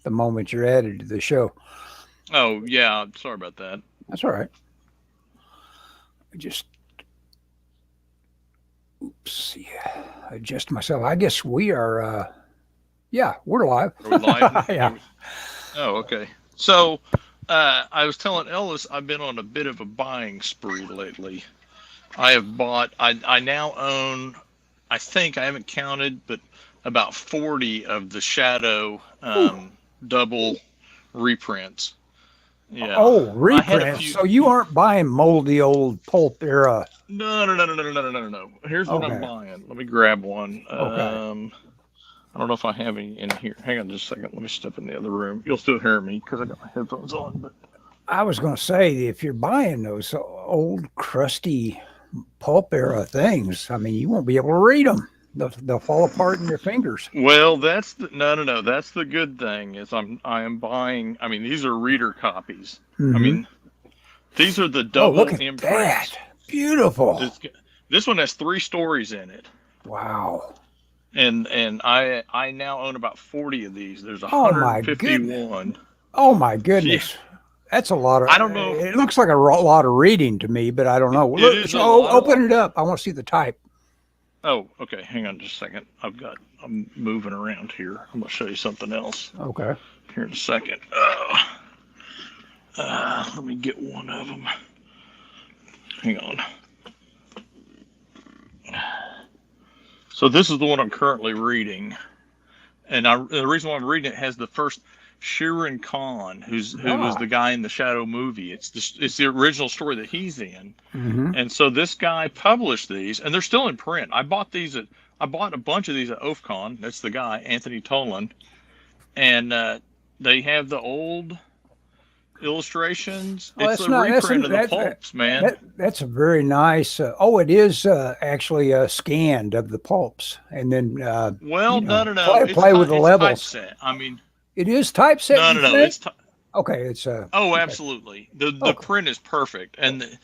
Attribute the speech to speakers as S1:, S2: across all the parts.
S1: the moment you're added to the show.
S2: Oh yeah, sorry about that.
S1: That's all right. Just oops, yeah, adjust myself. I guess we are. Yeah, we're live.
S2: Are we live?
S1: Yeah.
S2: Oh, okay. So, I was telling Ellis I've been on a bit of a buying spree lately. I have bought. I now own. I think I haven't counted, but about 40 of the Shadow
S1: Ooh.
S2: double reprints. Yeah,
S1: Oh,
S2: I had a
S1: reprints.
S2: few.
S1: So you aren't buying moldy old pulp era.
S2: No, no, no, no, no, no, no, no, no. Here's what I'm
S1: Okay.
S2: buying. Let me grab one.
S1: Okay.
S2: I don't know if I have any in here. Hang on just a second. Let me step in the other room. You'll still hear me because I got my headphones on. But
S1: I was going to say, if you're buying those old, crusty pulp era things, I mean, you won't be able to read them. They'll fall apart in your fingers.
S2: well, that's the no, no, no. That's the good thing is I am buying. I mean, these are reader copies. I
S1: Mm-hmm.
S2: mean, these are the
S1: Oh, look
S2: double
S1: at that.
S2: imprints.
S1: Beautiful.
S2: This one has 3 stories in it.
S1: Wow.
S2: And I now own about 40 of these. There's
S1: Oh, my goodness.
S2: 151.
S1: Oh, my
S2: Yeah,
S1: goodness. That's a lot of.
S2: I don't know.
S1: It looks like a lot of reading to me, but I don't know.
S2: It
S1: Look,
S2: is a lot of.
S1: open it up. I want to see the type.
S2: Oh, okay. Hang on just a second. I'm moving around here. I'm gonna show you something else
S1: Okay.
S2: here in a second. Let me get one of them. Hang on. So this is the one I'm currently reading, and the reason why I'm reading it has the first Shirin Khan, who was
S1: Ah.
S2: the guy in the Shadow movie. It's the original story that he's in,
S1: Mm-hmm.
S2: and so this guy published these, and they're still in print. I bought a bunch of these at OFCON. That's the guy, Anthony Toland, and they have the old illustrations.
S1: Oh,
S2: It's
S1: that's
S2: a
S1: not.
S2: reprint of the
S1: That's
S2: pulps, man.
S1: that's a very nice. It is actually scanned of the pulps, and then
S2: Well, no, no, no.
S1: play with the
S2: It's
S1: levels.
S2: typeset. I mean,
S1: It is typeset.
S2: no,
S1: You
S2: no, no.
S1: say? Okay, it's
S2: Oh,
S1: okay.
S2: absolutely. The
S1: Okay.
S2: print is perfect, and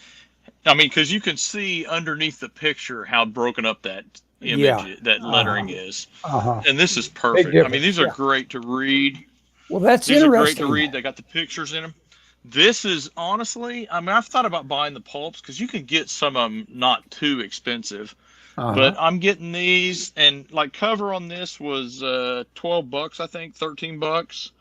S2: I mean, because you can see underneath the picture how broken up that
S1: Yeah.
S2: that
S1: Uh
S2: lettering
S1: huh.
S2: is,
S1: Uh huh.
S2: and this is
S1: Big
S2: perfect. I mean,
S1: difference.
S2: these are
S1: Yeah.
S2: great to read.
S1: Well, that's
S2: These are great to
S1: interesting.
S2: read. They got the pictures in them. This is honestly, I mean, I've thought about buying the pulps because you can get some of them not too expensive,
S1: Uh
S2: but
S1: huh.
S2: I'm getting these, and like cover on this was $12, I think, $13.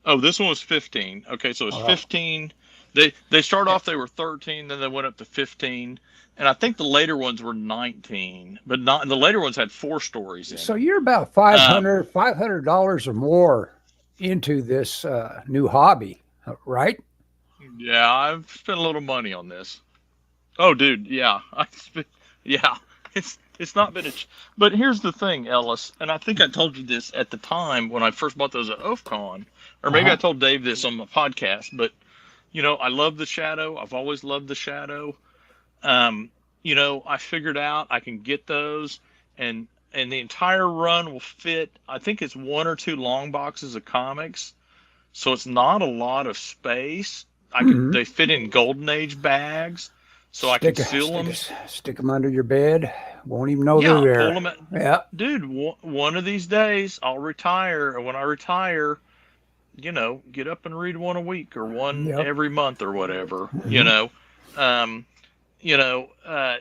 S2: Oh, this one was 15. Okay, so it's
S1: Well,
S2: 15. They start off they were 13, then they went up to 15, and I think the later ones were 19, but not the later ones had 4 stories in
S1: so
S2: them.
S1: you're about
S2: Um,
S1: $500 or more into this new hobby, right?
S2: yeah, I've spent a little money on this. Oh, dude, yeah, yeah, it's not been but here's the thing, Ellis, and I think I told you this at the time when I first bought those at OFCON, or
S1: Uh
S2: maybe I
S1: huh.
S2: told Dave this on my podcast, but I love the Shadow. I've always loved the Shadow. Um, I figured out I can get those, and the entire run will fit. I think it's 1 or 2 long boxes of comics, so it's not a lot of space.
S1: Hmm.
S2: They fit in Golden Age bags, so I can seal them.
S1: Stick them under your bed. Won't even know they're
S2: Yeah, pull
S1: there.
S2: them.
S1: Yeah.
S2: Dude, one of these days I'll retire, and when I retire, get up and read one a week or one
S1: Yep.
S2: every month or whatever.
S1: Hmm.
S2: Um,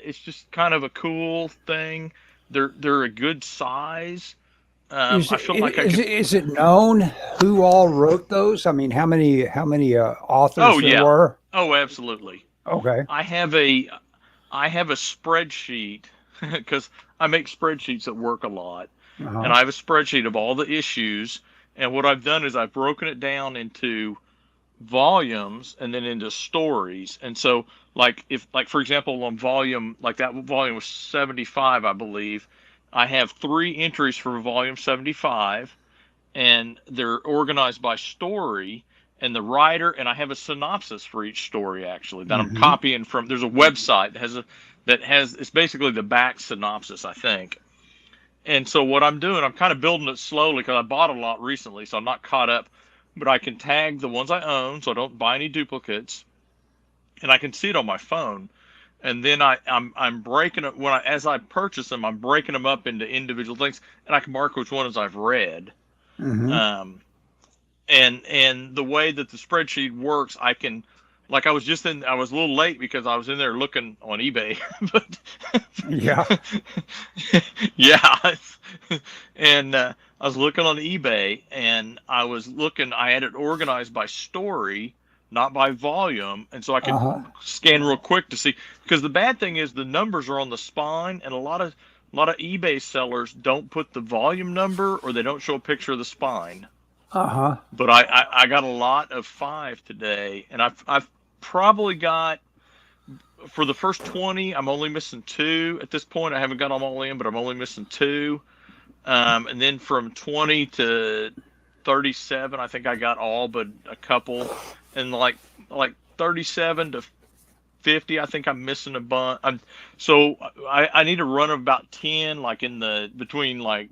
S2: it's just kind of a cool thing. They're a good size.
S1: Is
S2: I
S1: it,
S2: feel like I could.
S1: is it known who all wrote those? I mean, how many authors
S2: Oh
S1: there
S2: yeah.
S1: were?
S2: Oh, absolutely.
S1: Okay.
S2: I have a I have a spreadsheet because I make spreadsheets at work a lot,
S1: Uh
S2: and
S1: huh.
S2: I have a spreadsheet of all the issues. And what I've done is I've broken it down into volumes and then into stories. And so, like for example, on volume, like that volume was 75, I believe. I have 3 entries for volume 75, and they're organized by story and the writer, and I have a synopsis for each story actually that I'm
S1: Hmm.
S2: copying from. There's a website that has it's basically the back synopsis, I think. And so what I'm doing, I'm kind of building it slowly because I bought a lot recently, so I'm not caught up. But I can tag the ones I own, so I don't buy any duplicates, and I can see it on my phone. And then I'm breaking it as I purchase them, I'm breaking them up into individual things, and I can mark which ones I've read.
S1: Hmm.
S2: Um, and the way that the spreadsheet works, I can, like I was a little late because I was in there looking on eBay,
S1: Yeah.
S2: but yeah, and I was looking on eBay and I had it organized by story, not by volume, and so I could
S1: Uh-huh.
S2: scan real quick to see, because the bad thing is the numbers are on the spine, and a lot of eBay sellers don't put the volume number, or they don't show a picture of the spine.
S1: Uh-huh.
S2: But I got a lot of 5 today, and I've probably got, for the first 20, I'm only missing 2 at this point. I haven't got them all in, but I'm only missing 2. And then from 20 to 37, I think I got all but a couple, and like 37 to 50, I think I'm missing a bunch. So I need to run about 10, like in the between like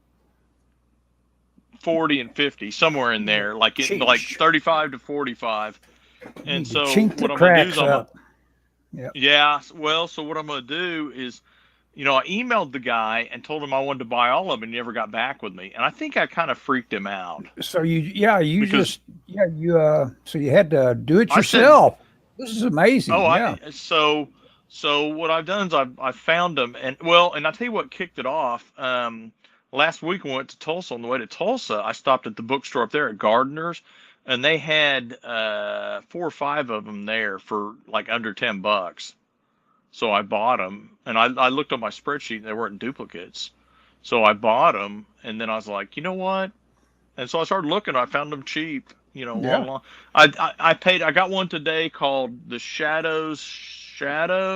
S2: 40 and 50, somewhere in there, like in like 35 to 45. And
S1: Need to
S2: so
S1: chink the
S2: what I'm gonna do is
S1: cracks up. Yep.
S2: yeah, well, so what I'm gonna do is, I emailed the guy and told him I wanted to buy all of them, and he never got back with me. And I think I kind of freaked him out
S1: So you
S2: because
S1: so you had to do it
S2: I said,
S1: yourself. This is amazing.
S2: oh,
S1: Yeah.
S2: so what I've done is I found them, and I tell you what kicked it off. Last week we went to Tulsa. On the way to Tulsa, I stopped at the bookstore up there at Gardner's, and they had 4 or 5 of them there for like under $10. So I bought them, and I looked on my spreadsheet, and they weren't duplicates. So I bought them, and then I was like, you know what? And so I started looking. I found them cheap,
S1: Yeah.
S2: online. I paid. I got one today called The Shadow,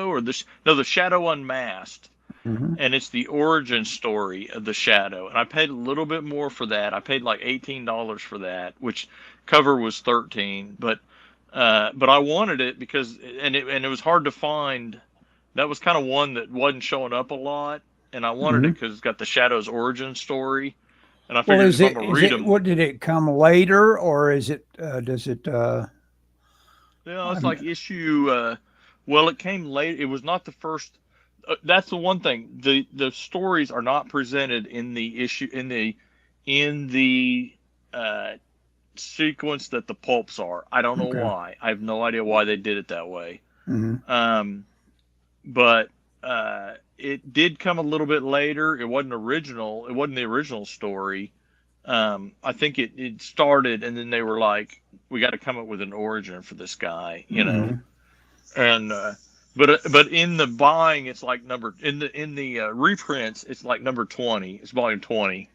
S2: or the Shadow Unmasked,
S1: Hmm.
S2: and it's the origin story of the Shadow. And I paid a little bit more for that. I paid like $18 for that, which cover was 13. But I wanted it because it was hard to find. That was kind of one that wasn't showing up a lot, and I wanted
S1: Hmm.
S2: it because it's got the Shadow's origin story. And I
S1: Well,
S2: figured if I'm gonna read them,
S1: what did it come later, or is it, does it,
S2: it's
S1: I'm,
S2: like issue. Well, it came late. It was not the first. That's the one thing. The stories are not presented in the issue in the sequence that the pulps are. I don't know
S1: okay.
S2: why. I have no idea why they did it that way.
S1: Hmm.
S2: But it did come a little bit later. It wasn't original. It wasn't the original story. I think it started, and then they were like, we got to come up with an origin for this guy,
S1: Hmm.
S2: and but in the buying, it's like in the reprints, it's like number 20. It's volume 20.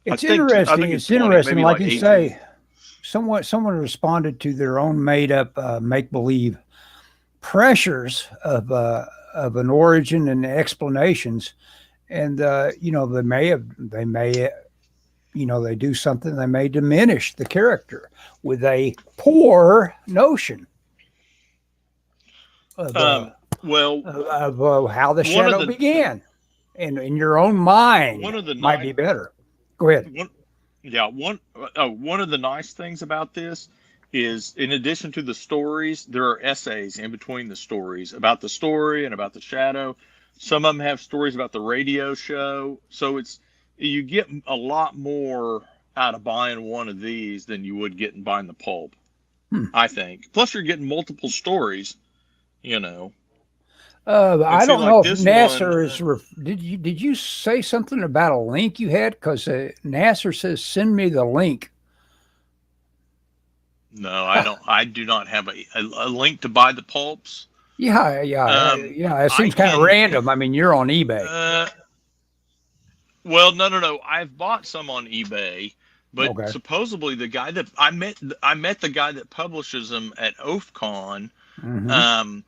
S1: It's
S2: I think
S1: interesting.
S2: it's
S1: It's
S2: 20,
S1: interesting.
S2: maybe
S1: Like
S2: like
S1: you
S2: 18.
S1: say, someone responded to their own made up, make believe pressures of an origin and explanations. And, they do something, they may diminish the character with a poor notion of,
S2: Well,
S1: how the
S2: one of
S1: shadow
S2: the
S1: began. And in your own mind
S2: one of the
S1: might be better. Go ahead.
S2: one yeah one of the nice things about this is, in addition to the stories, there are essays in between the stories about the story and about the Shadow. Some of them have stories about the radio show, so you get a lot more out of buying one of these than you would get in buying the pulp,
S1: Hmm.
S2: I think. Plus, you're getting multiple stories, you know. And
S1: I
S2: see,
S1: don't know
S2: like
S1: if
S2: this one,
S1: Nasser is. Did you say something about a link you had? Because Nasser says send me the link.
S2: no, I don't. I do not have a link to buy the pulps.
S1: Yeah, yeah,
S2: Um,
S1: yeah. It
S2: I
S1: seems kind of
S2: can.
S1: random. I mean, you're on eBay.
S2: Well, no. I've bought some on eBay, but
S1: Okay.
S2: supposedly the guy that I met the guy that publishes them at OFCON.
S1: Hmm.
S2: Um,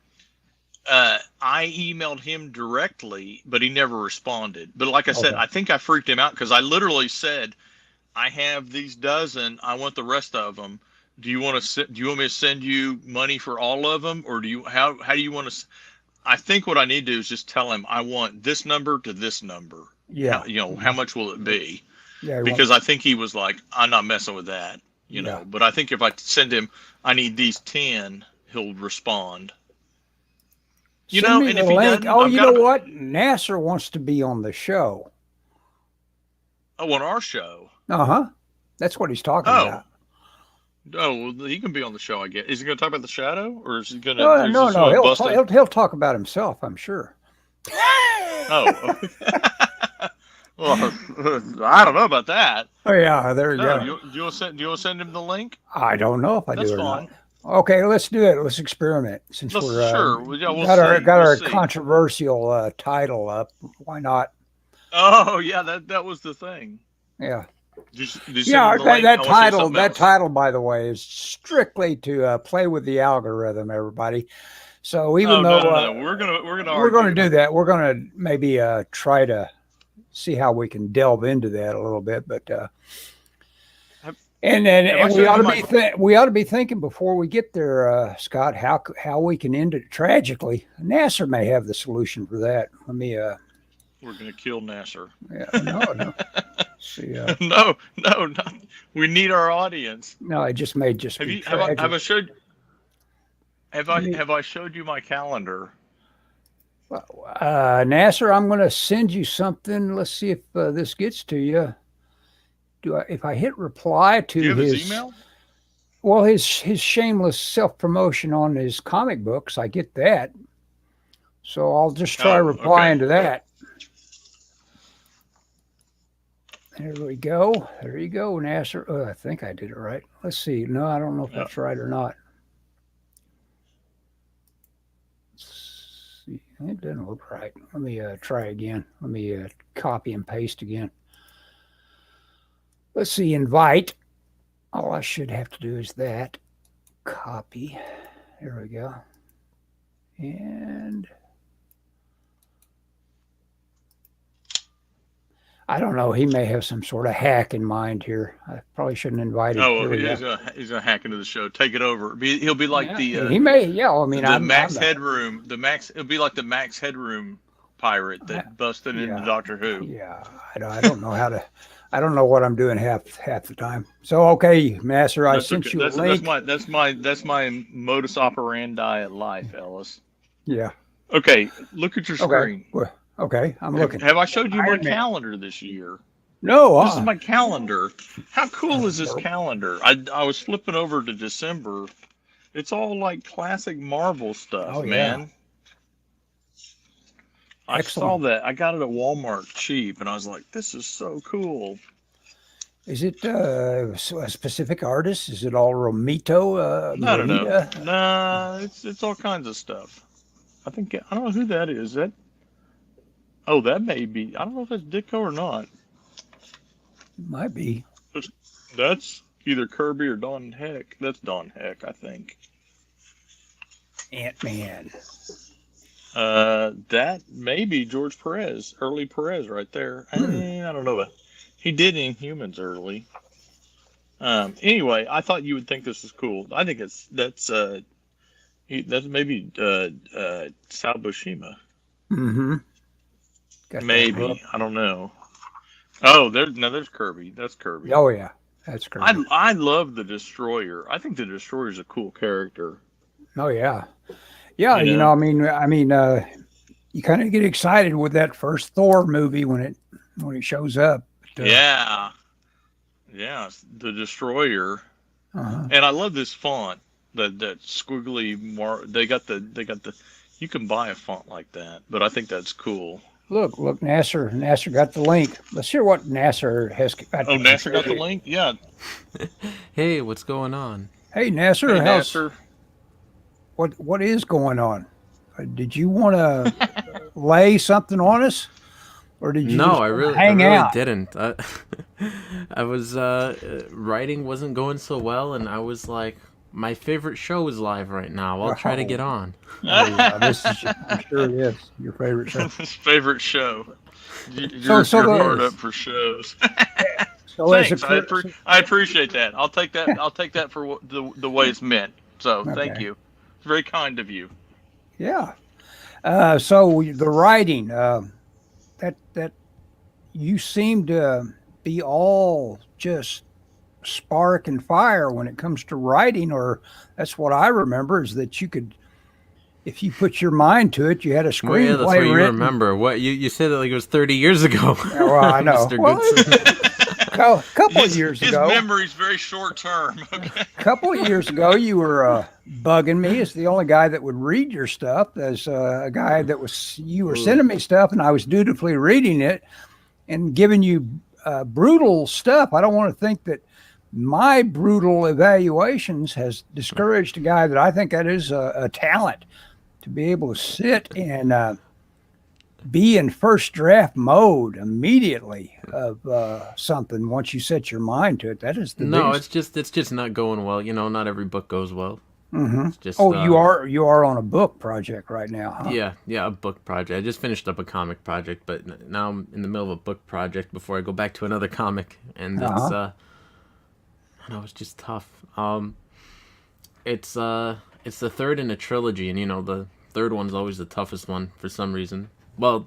S2: I emailed him directly, but he never responded. But like I said,
S1: Okay.
S2: I think I freaked him out because I literally said, "I have these dozen. I want the rest of them. Do you want me to send you money for all of them, or how do you want to?" I think what I need to do is just tell him I want this number to this number.
S1: Yeah.
S2: How much will it be?
S1: Yeah.
S2: Because I think he was like, I'm not messing with that,
S1: Yeah.
S2: But I think if I send him, I need these 10, he'll respond.
S1: Send me
S2: And
S1: the
S2: if he
S1: link.
S2: doesn't,
S1: Oh,
S2: I've
S1: you
S2: got
S1: know
S2: him.
S1: what? Nasser wants to be on the show.
S2: On our show.
S1: Uh huh. That's what he's talking
S2: Oh,
S1: about.
S2: Oh, well, he can be on the show. I guess. Is he going to talk about the shadow, or is he going to?
S1: No,
S2: Is
S1: no,
S2: this
S1: no.
S2: going to bust it?
S1: He'll talk about himself, I'm sure.
S2: Oh. Well, I don't know about that.
S1: Oh yeah, there you
S2: No,
S1: go.
S2: do you want to send him the link?
S1: I don't know if I
S2: That's
S1: do or
S2: fine.
S1: not. Okay, let's do it. Let's experiment. Since
S2: Let's,
S1: we're
S2: sure. Well, yeah, we'll
S1: got our
S2: see.
S1: got
S2: We'll
S1: our
S2: see.
S1: controversial title up, why not?
S2: Oh yeah, that was the thing.
S1: Yeah.
S2: Did you send
S1: Yeah,
S2: him the link?
S1: that
S2: I want to say
S1: title,
S2: something
S1: that
S2: else.
S1: title, by the way, is strictly to play with the algorithm, everybody. So even
S2: Oh
S1: though
S2: no. We're gonna
S1: we're
S2: argue.
S1: going to do that, we're going to maybe try to see how we can delve into that a little bit. But and we ought to be we ought to be thinking before we get there, Scott, how we can end it tragically. Nasser may have the solution for that. Let me.
S2: We're gonna kill Nasser.
S1: Yeah, no. See,
S2: no. We need our audience.
S1: no, it just may just be tragic.
S2: Have I showed you my calendar?
S1: Nasser, I'm going to send you something. Let's see if this gets to you. If I hit reply to
S2: Do you have his email?
S1: Well, his shameless self-promotion on his comic books, I get that. So I'll just try replying to that. There we go. There you go, Nasser. Oh, I think I did it right. Let's see. No, I don't know if that's right or not. Let's see. It doesn't look right. Let me try again. Let me copy and paste again. Let's see. Invite. All I should have to do is that. Copy. There we go. And I don't know. He may have some sort of hack in mind here. I probably shouldn't invite him.
S2: Oh, he's gonna hack into the show. Take it over. He'll be like
S1: he may. Yeah, I mean,
S2: the Max Headroom. It'll be like the Max Headroom pirate that busted into Doctor Who.
S1: Yeah, I don't know how to. I don't know what I'm doing half the time. So okay, Master, I sent you a link.
S2: That's my modus operandi at life, Ellis.
S1: Yeah.
S2: Okay, look at your screen.
S1: Okay, I'm looking.
S2: Have I showed you my calendar this year?
S1: No.
S2: This is my calendar. How cool is this calendar? I was flipping over to December. It's all like classic Marvel stuff, man. I saw that. I got it at Walmart cheap, and I was like, this is so cool.
S1: Is it a specific artist? Is it all Romito?
S2: I don't know. Nah, it's all kinds of stuff. I don't know who that is. That may be. I don't know if that's Ditko or not.
S1: It might be.
S2: That's either Kirby or Don Heck. That's Don Heck, I think.
S1: Ant-Man.
S2: That may be George Perez, early Perez right there. I don't know, but he did Inhumans early. Anyway, I thought you would think this was cool. I think that's maybe Sal Buscema.
S1: Mm-hmm.
S2: Maybe. I don't know. Oh, there's Kirby. That's Kirby.
S1: Oh yeah, that's Kirby.
S2: I love the Destroyer. I think the Destroyer's a cool character.
S1: Oh yeah. Yeah, you know, I mean, you kind of get excited with that first Thor movie when it shows up. But,
S2: yeah, the Destroyer, and I love this font. That squiggly. They got the. You can buy a font like that, but I think that's cool.
S1: Look, Nasser got the link. Let's hear what Nasser has got.
S2: Oh, Nasser got the link. Yeah.
S3: Hey, what's going on?
S1: Hey, Nasser.
S2: Hey, Nasser.
S1: What is going on? Did you want to lay something on us, or did you?
S3: No, I really
S1: out?
S3: didn't. I was writing wasn't going so well, and I was like, my favorite show is live right now. I'll try to get on.
S1: I'm sure it is your favorite show.
S2: Favorite show. You're hard up for shows. Thanks. I appreciate that. I'll take that. I'll take that for the way it's meant. So thank you. It's very kind of you.
S1: Yeah. So the writing, that you seem to be all just spark and fire when it comes to writing, or that's what I remember is that you could, if you put your mind to it, you had a screenplay
S3: well, yeah, that's what you
S1: written.
S3: remember. What you said that like it was 30 years ago.
S1: Yeah, well, I know.
S3: Mr. Goodson.
S1: a couple of years
S2: his
S1: ago.
S2: memory's very short term. Okay.
S1: A couple of years ago, you were bugging me as the only guy that would read your stuff. As a guy that was, you were sending me stuff, and I was dutifully reading it and giving you brutal stuff. I don't want to think that my brutal evaluations has discouraged a guy that I think that is a talent to be able to sit and be in first draft mode immediately of something once you set your mind to it. That is the
S3: No,
S1: biggest.
S3: it's just not going well. Not every book goes well.
S1: Mm-hmm.
S3: It's just,
S1: you are on a book project right now, huh?
S3: Yeah, a book project. I just finished up a comic project, but now I'm in the middle of a book project before I go back to another comic, and it's just tough. It's the third in a trilogy, and the third one's always the toughest one for some reason. Well,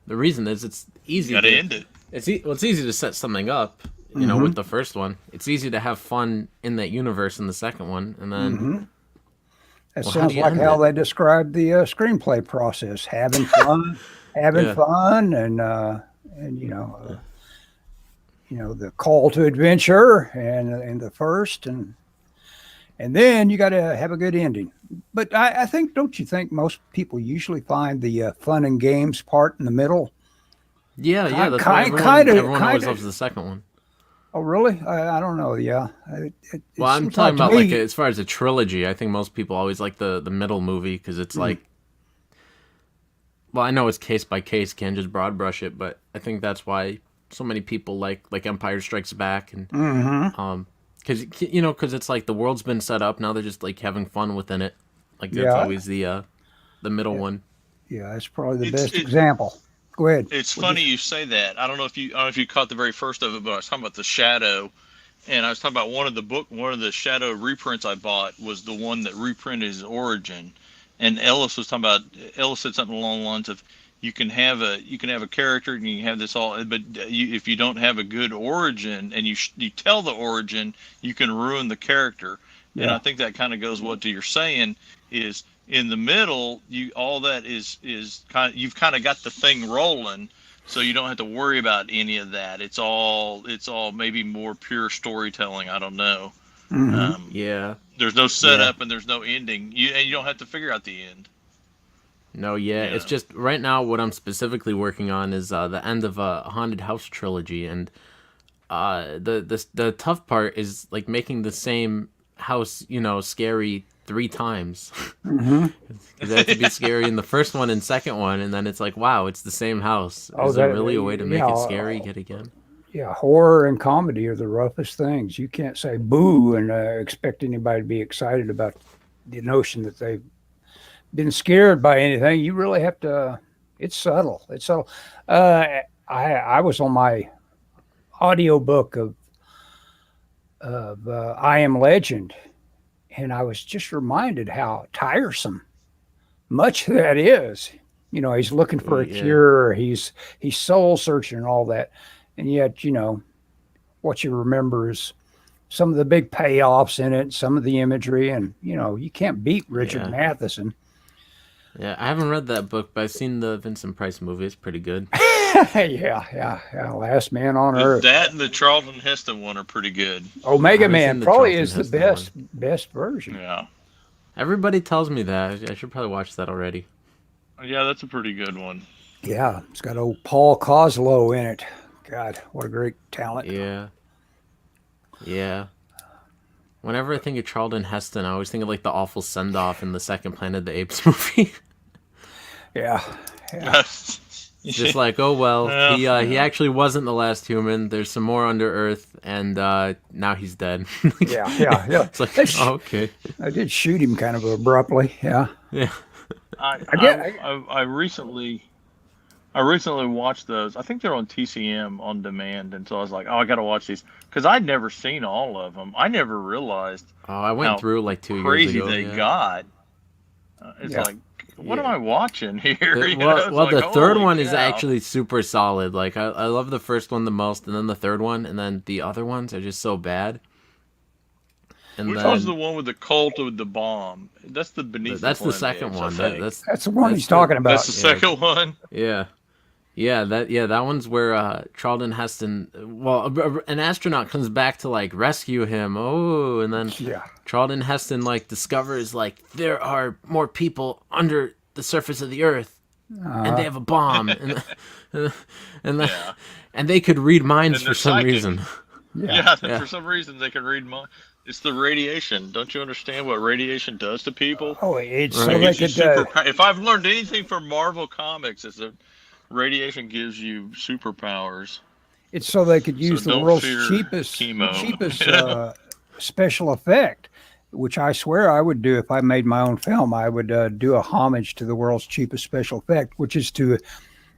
S3: the reason is it's easy.
S2: You gotta end it.
S3: It's easy to set something up, with the first one. It's easy to have fun in that universe in the second one, and then.
S1: That
S3: Well,
S1: sounds like how they describe the screenplay process: having fun, fun, and the call to adventure, and the first, and then you got to have a good ending. But I think, don't you think most people usually find the fun and games part in the middle?
S3: Yeah, that's why everyone always loves the second one.
S1: Oh, really? I don't know. Yeah.
S3: Well, I'm talking about like as far as a trilogy. I think most people always like the middle movie because it's like. Well, I know it's case by case, can't just broad brush it, but I think that's why so many people like Empire Strikes Back and because it's like the world's been set up, now they're just like having fun within it. Like that's always the middle one.
S1: Yeah, that's probably the best example. Go ahead.
S2: It's funny you say that. I don't know if you caught the very first of it, but I was talking about the Shadow, and I was talking about one of the Shadow reprints I bought was the one that reprinted his origin, and Ellis said something along the lines of you can have a character and you can have this all, but if you don't have a good origin and you tell the origin, you can ruin the character. Yeah. And I think that kind of goes what you're saying is. In the middle, you've kind of got the thing rolling, so you don't have to worry about any of that. It's all maybe more pure storytelling. I don't know.
S3: Yeah.
S2: There's no setup and there's no ending. You don't have to figure out the end.
S3: No, it's just right now what I'm specifically working on is the end of a haunted house trilogy, and the tough part is like making the same house, scary 3 times. It had to be scary in the first one and second one, and then it's like, wow, it's the same house. Is there really a way to make it scary yet again?
S1: Yeah, horror and comedy are the roughest things. You can't say boo and expect anybody to be excited about the notion that they've been scared by anything. You really have to. It's subtle. I was on my audiobook of I Am Legend. And I was just reminded how tiresome much of that is. He's looking for a cure. He's soul searching and all that. And yet, what you remember is some of the big payoffs in it, some of the imagery, and you can't beat Richard Matheson.
S3: Yeah, I haven't read that book, but I've seen the Vincent Price movie. It's pretty good.
S1: Yeah. Last Man on Earth.
S2: That and the Charlton Heston one are pretty good.
S1: Omega Man probably is the best version.
S2: Yeah.
S3: Everybody tells me that. I should probably watch that already.
S2: Yeah, that's a pretty good one.
S1: Yeah, it's got old Paul Coslow in it. God, what a great talent.
S3: Yeah. Whenever I think of Charlton Heston, I always think of like the awful send-off in the second Planet of the Apes movie.
S1: Yeah.
S3: Just like, oh well, he actually wasn't the last human. There's some more under Earth, and now he's dead.
S1: Yeah.
S3: It's like, okay.
S1: I did shoot him kind of abruptly. Yeah.
S2: I recently watched those. I think they're on TCM on demand, and so I was like, I got to watch these because I'd never seen all of them. I never realized.
S3: Oh, I went through like 2 years ago.
S2: Crazy they got. It's like. What am I watching here?
S3: The third one is actually super solid. Like I love the first one the most, and then the third one, and then the other ones are just so bad.
S2: Which one's the one with the cult of the bomb? That's the Beneath.
S3: That's the second one.
S1: That's the one he's talking about.
S2: That's the second one.
S3: Yeah, Yeah, that one's where Charlton Heston, an astronaut comes back to like rescue him. Oh, and then
S1: Yeah.
S3: Charlton Heston like discovers like there are more people under the surface of the Earth, and they have a bomb, and
S2: Yeah.
S3: and they could read minds
S2: And
S3: for
S2: they're
S3: some
S2: psychic.
S3: reason.
S2: Yeah,
S3: Yeah.
S2: for some reason they can read mind. It's the radiation. Don't you understand what radiation does to people?
S1: Oh, it's
S3: Right.
S1: so
S2: It
S1: they
S2: gives you
S1: could.
S2: super. If I've learned anything from Marvel Comics, is that radiation gives you superpowers.
S1: It's so they could
S2: So
S1: use the
S2: don't
S1: world's
S2: fear
S1: cheapest
S2: chemo.
S1: special effect, which I swear I would do if I made my own film. I would do a homage to the world's cheapest special effect, which is to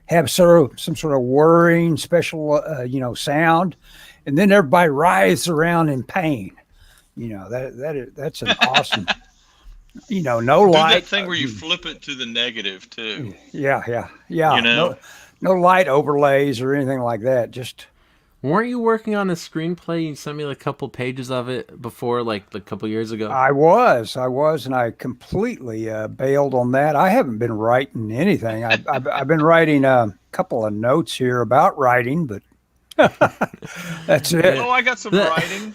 S1: have some sort of whirring special, sound, and then everybody writhes around in pain. That's an awesome. No
S2: Do
S1: light.
S2: that thing where you flip it to the negative too.
S1: Yeah.
S2: You know?
S1: No light overlays or anything like that. Just
S3: Weren't you working on a screenplay? You sent me like a couple pages of it before, like a couple years ago.
S1: I was, and I completely bailed on that. I haven't been writing anything. I've been writing a couple of notes here about writing, but that's it.
S2: Oh, I got some writing.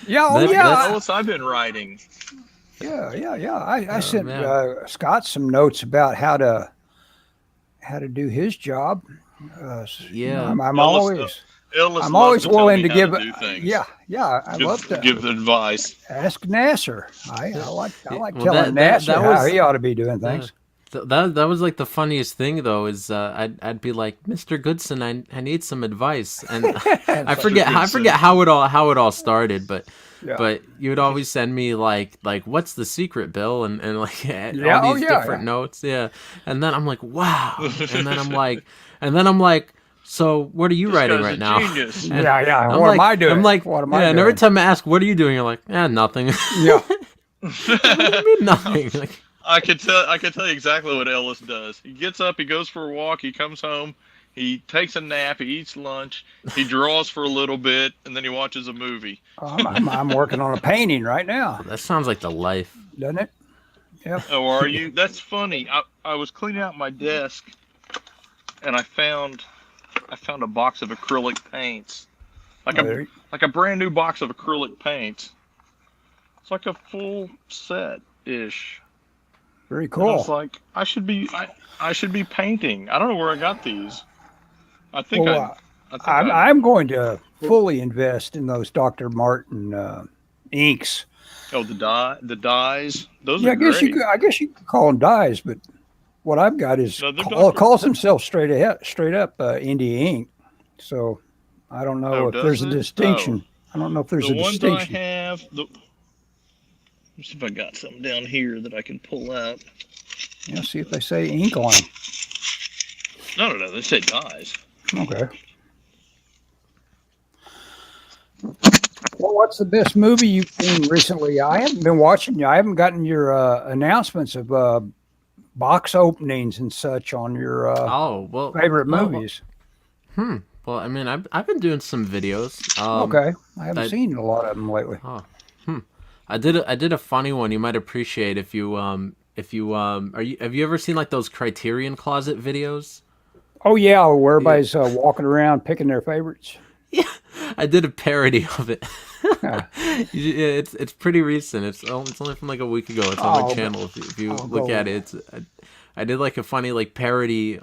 S1: Yeah,
S2: Ellis, I've been writing.
S1: yeah. I sent
S3: man.
S1: Scott some notes about how to do his job.
S3: Yeah.
S1: I'm
S2: Ellis
S1: I'm
S2: loves
S1: always
S2: to tell
S1: willing
S2: me
S1: to
S2: how
S1: give.
S2: do things.
S1: Yeah. I love to
S2: give advice.
S1: ask Nasser. I like
S3: Well,
S1: telling
S3: that
S1: Nasser how
S3: was-
S1: he ought to be doing things.
S3: That was like the funniest thing though is I'd be like, Mr. Goodson, I need some advice, and I forget how it all started, but
S1: Yeah.
S3: but you would always send me like what's the secret, Bill, and like
S1: Yeah,
S3: all
S1: oh,
S3: these
S1: yeah,
S3: different
S1: yeah.
S3: notes, and then I'm like, wow, and then I'm like, so what are you writing
S2: guy's
S3: right
S2: a
S3: now?
S2: genius.
S3: And
S1: Yeah.
S3: I'm
S1: What
S3: like,
S1: am I doing?
S3: I'm like,
S1: What am I
S3: and every
S1: doing?
S3: time I ask, what are you doing? You're like, nothing.
S1: Yeah.
S3: What do you mean nothing? Like,
S2: I can tell you exactly what Ellis does. He gets up, he goes for a walk, he comes home, he takes a nap, he eats lunch, he draws for a little bit, and then he watches a movie.
S1: I'm working on a painting right now,
S3: that sounds like the life.
S1: doesn't it? Yep.
S2: Oh, are you? That's funny. I was cleaning out my desk, and I found a box of acrylic paints, like a brand new box of acrylic paints. It's like a full set ish.
S1: Very
S2: And I
S1: cool.
S2: was like, I should be painting. I don't know where I got these. I think
S1: Well,
S2: I
S1: I'm going to fully invest in those Dr. Martin inks.
S2: oh the dyes. Those
S1: Yeah,
S2: are great.
S1: I guess you could call them dyes, but what I've got is
S2: No, they're
S1: calls himself straight up Indie Ink. So I don't know
S2: Oh,
S1: if there's
S2: does
S1: a
S2: it?
S1: distinction. I don't know if there's
S2: The
S1: a
S2: ones
S1: distinction.
S2: I have. Let's see if I got something down here that I can pull out.
S1: Yeah, see if they say ink on them.
S2: No. They say dyes.
S1: Okay. Well, what's the best movie you've seen recently? I haven't been watching you. I haven't gotten your announcements of box openings and such on your favorite movies.
S3: Well, I mean, I've been doing some videos.
S1: Okay, I haven't seen a lot of them lately.
S3: I did a funny one you might appreciate if you have you ever seen like those Criterion Closet videos?
S1: Oh yeah, where everybody's walking around picking their favorites.
S3: I did a parody of it.
S1: Yeah.
S3: It's pretty recent. It's only from like a week ago. It's on my channel. If you look at it, I did like a funny like parody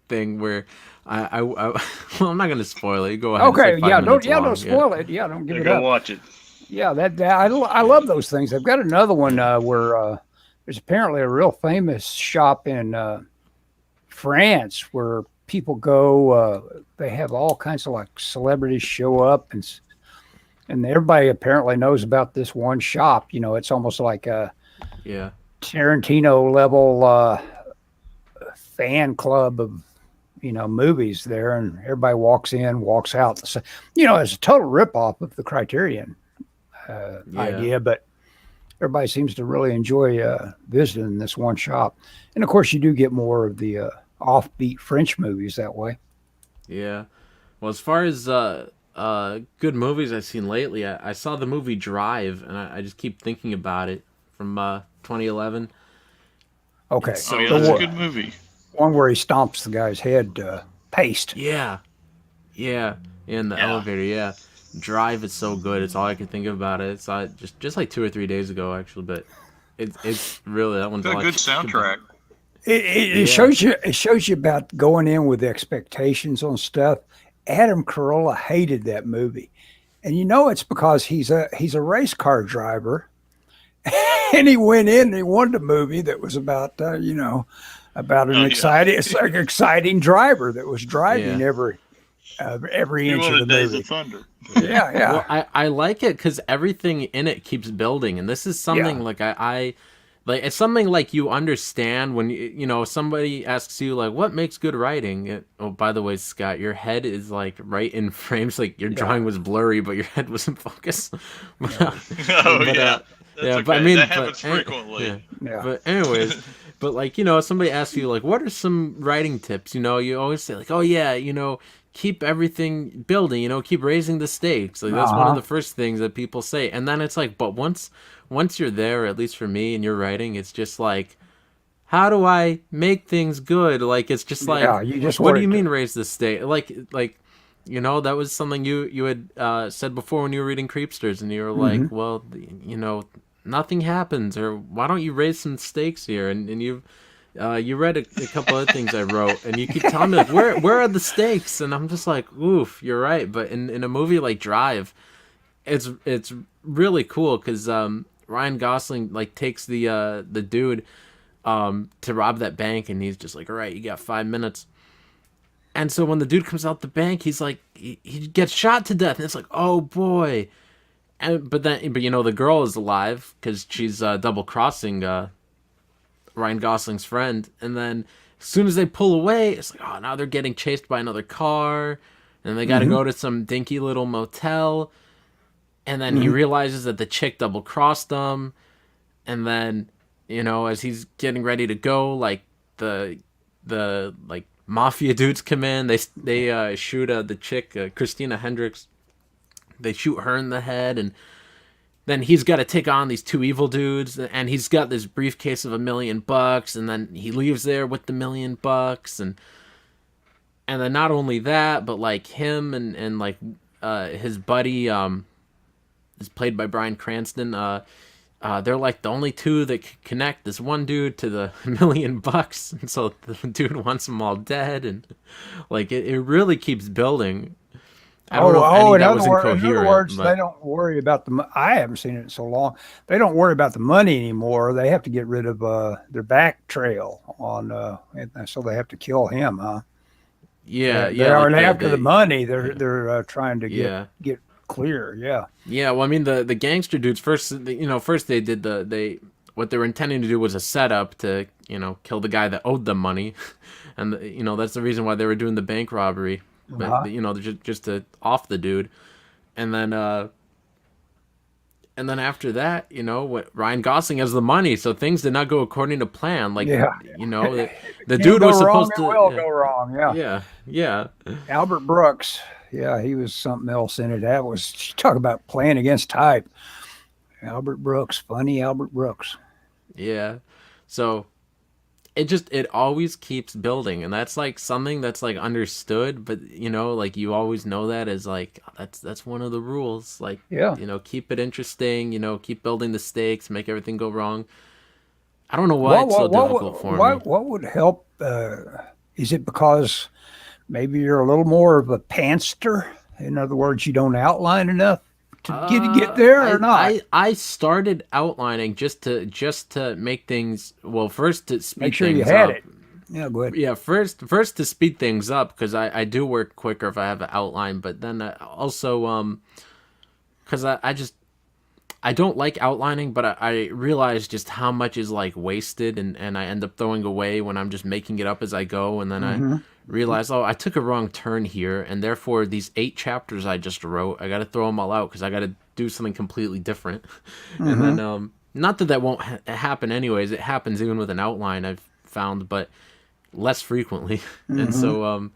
S3: thing where I well, I'm not gonna spoil it. You go ahead.
S1: Okay,
S3: It's like 5 minutes long.
S1: don't spoil it. Yeah, don't give it
S2: Go
S1: up.
S2: watch it.
S1: Yeah, I love those things. I've got another one where there's apparently a real famous shop in France where people go. They have all kinds of like celebrities show up, and everybody apparently knows about this one shop. It's almost like a Tarantino level fan club of movies there, and everybody walks in, walks out. So, it's a total ripoff of the Criterion idea, but everybody seems to really enjoy visiting this one shop. And of course, you do get more of the offbeat French movies that way.
S3: Yeah. Well, as far as good movies I've seen lately, I saw the movie Drive, and I just keep thinking about it from 2011.
S1: Okay,
S3: So
S2: Oh yeah,
S1: the
S2: that's a
S1: war-
S2: good movie.
S1: One where he stomps the guy's head, paste.
S3: Yeah, yeah, in the elevator. Yeah, Drive is so good. It's all I can think about it. It's just like 2 or 3 days ago actually, but it's really that one's
S2: It's
S3: all
S2: a
S3: I
S2: good
S3: can think about.
S2: soundtrack.
S1: It shows you about going in with expectations on stuff. Adam Carolla hated that movie, and it's because he's a race car driver, and he went in and he wanted a movie that was about about an
S2: Oh yeah.
S1: exciting driver that was driving
S3: Yeah.
S1: every
S2: He
S1: inch of the
S2: wanted Days
S1: movie.
S2: of Thunder.
S1: Yeah,
S3: Well,
S1: yeah,
S3: I like it because everything in it keeps building, and this is something
S1: yeah.
S3: like I like. It's something like you understand when somebody asks you like, "What makes good writing?" Oh, by the way, Scott, your head is like right in frames. Like your
S1: Yeah.
S3: drawing was blurry, but your head was in focus. But,
S2: Oh
S3: but
S2: yeah. That's
S3: yeah,
S2: okay.
S3: but I mean,
S2: That happens frequently.
S3: yeah.
S1: Yeah.
S3: But anyways, but like somebody asks you like, "What are some writing tips?" You always say like, "Oh yeah, keep everything building, keep raising the stakes." Like that's one of
S1: Uh-huh.
S3: the first things that people say. And then it's like, but once you're there, at least for me, and you're writing, it's just like, how do I make things good? Like it's just like,
S1: Yeah, you just
S3: what do you
S1: wanted
S3: mean raise the stake? Like that was something you had said before when you were reading Creepsters, and you were like,
S1: to.
S3: well, nothing happens, or why don't you raise some stakes here? And you read a couple of things I wrote, and you keep telling me like, where are the stakes? And I'm just like, oof, you're right. But in a movie like Drive, it's really cool because Ryan Gosling like takes the dude to rob that bank, and he's just like, all right, you got 5 minutes. And so when the dude comes out the bank, he's like, he gets shot to death, and it's like, oh boy. But the girl is alive because she's double crossing Ryan Gosling's friend, and then as soon as they pull away, it's like, oh, now they're getting chased by another car, and they got to
S1: Mm-hmm.
S3: go to some dinky little motel, and then he
S1: Mm-hmm.
S3: realizes that the chick double crossed him, and then as he's getting ready to go, like the like mafia dudes come in, they shoot the chick Christina Hendricks, they shoot her in the head, and then he's got to take on these two evil dudes, and he's got this briefcase of $1,000,000, and then he leaves there with the $1,000,000, and then not only that, but like him and like his buddy is played by Bryan Cranston. They're like the only two that can connect this one dude to the $1,000,000, and so the dude wants them all dead, and like it really keeps building. I don't know if any of that was
S1: In other
S3: incoherent,
S1: words, they
S3: but
S1: don't worry about I haven't seen it in so long. They don't worry about the money anymore. They have to get rid of their back trail and so they have to kill him, huh?
S3: yeah,
S1: They
S3: yeah, like
S1: aren't after the money.
S3: yeah,
S1: They're trying to
S3: yeah.
S1: get clear. Yeah.
S3: Yeah, well, I mean, the gangster dudes first, first they did what they were intending to do was a setup to, kill the guy that owed them money, and that's the reason why they were doing the bank robbery,
S1: Uh-huh.
S3: but just to off the dude, and then after that, what Ryan Gosling has the money, so things did not go according to plan. Like,
S1: Yeah.
S3: the
S1: Can't
S3: dude
S1: go
S3: was
S1: wrong.
S3: supposed
S1: It
S3: to,
S1: will go wrong. Yeah.
S3: yeah, yeah,
S1: Albert Brooks. Yeah, he was something else in it. That was talk about playing against type. Albert Brooks, funny Albert Brooks.
S3: yeah. So it always keeps building, and that's like something that's like understood, but like you always know that as like that's one of the rules, like
S1: Yeah.
S3: keep it interesting, keep building the stakes, make everything go wrong. I don't know why it's so difficult for me.
S1: What would help? Is it because maybe you're a little more of a pantster? In other words, you don't outline enough to get there, or not?
S3: I started outlining just to make things, well, first to speed
S1: Make sure you
S3: things
S1: had
S3: up.
S1: it. Yeah, go ahead.
S3: Yeah, first to speed things up, because I do work quicker if I have an outline, but then also because I don't like outlining, but I realize just how much is like wasted, and I end up throwing away when I'm just making it up as I go, and then I realize, oh, I took a wrong turn here, and therefore these 8 chapters I just wrote, I got to throw them all out because I got to do something completely different. And then not that won't happen anyways. It happens even with an outline, I've found, but less frequently. And so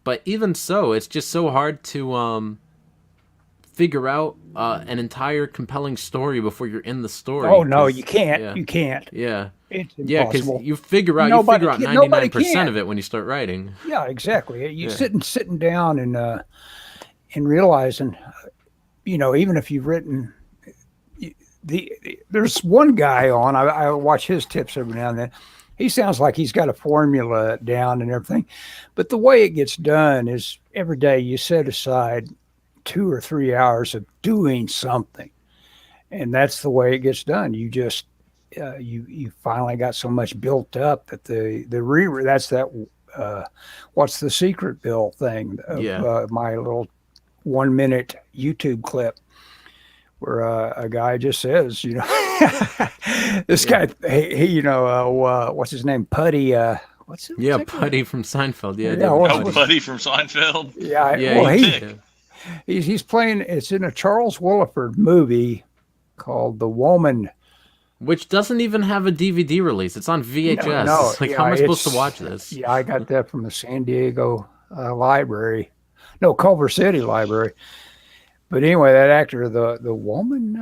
S3: but even so, it's just so hard to figure out an entire compelling story before you're in the story.
S1: Oh no,
S3: 'cause-
S1: you can't.
S3: yeah.
S1: You can't.
S3: Yeah.
S1: It's
S3: Yeah, because
S1: impossible.
S3: you figure out
S1: Nobody
S3: 99%
S1: can.
S3: of it when you start writing.
S1: Yeah, exactly. You
S3: Yeah.
S1: sitting down and realizing, even if you've written there's one guy on. I watch his tips every now and then. He sounds like he's got a formula down and everything, but the way it gets done is every day you set aside 2 or 3 hours of doing something, and that's the way it gets done. You just you finally got so much built up that the re that's that what's the secret bill thing of
S3: Yeah.
S1: my little 1 minute YouTube clip where a guy just says, this
S3: Yeah.
S1: guy, what's his name? Putty. What's it?
S3: Yeah,
S1: what's that
S3: Putty from Seinfeld. Yeah,
S1: Yeah,
S3: David
S1: what-
S2: Oh,
S3: Putty.
S2: Buddy from Seinfeld.
S1: Yeah,
S3: Yeah,
S1: well,
S3: he-
S2: Tick.
S1: he's playing. It's in a Charles Willeford movie called The Woman.
S3: which doesn't even have a DVD release. It's on VHS.
S1: No,
S3: It's like,
S1: yeah,
S3: how am I supposed to
S1: it's-
S3: watch this?
S1: Yeah, I got that from the San Diego library. No, Culver City Library. But anyway, that actor, the woman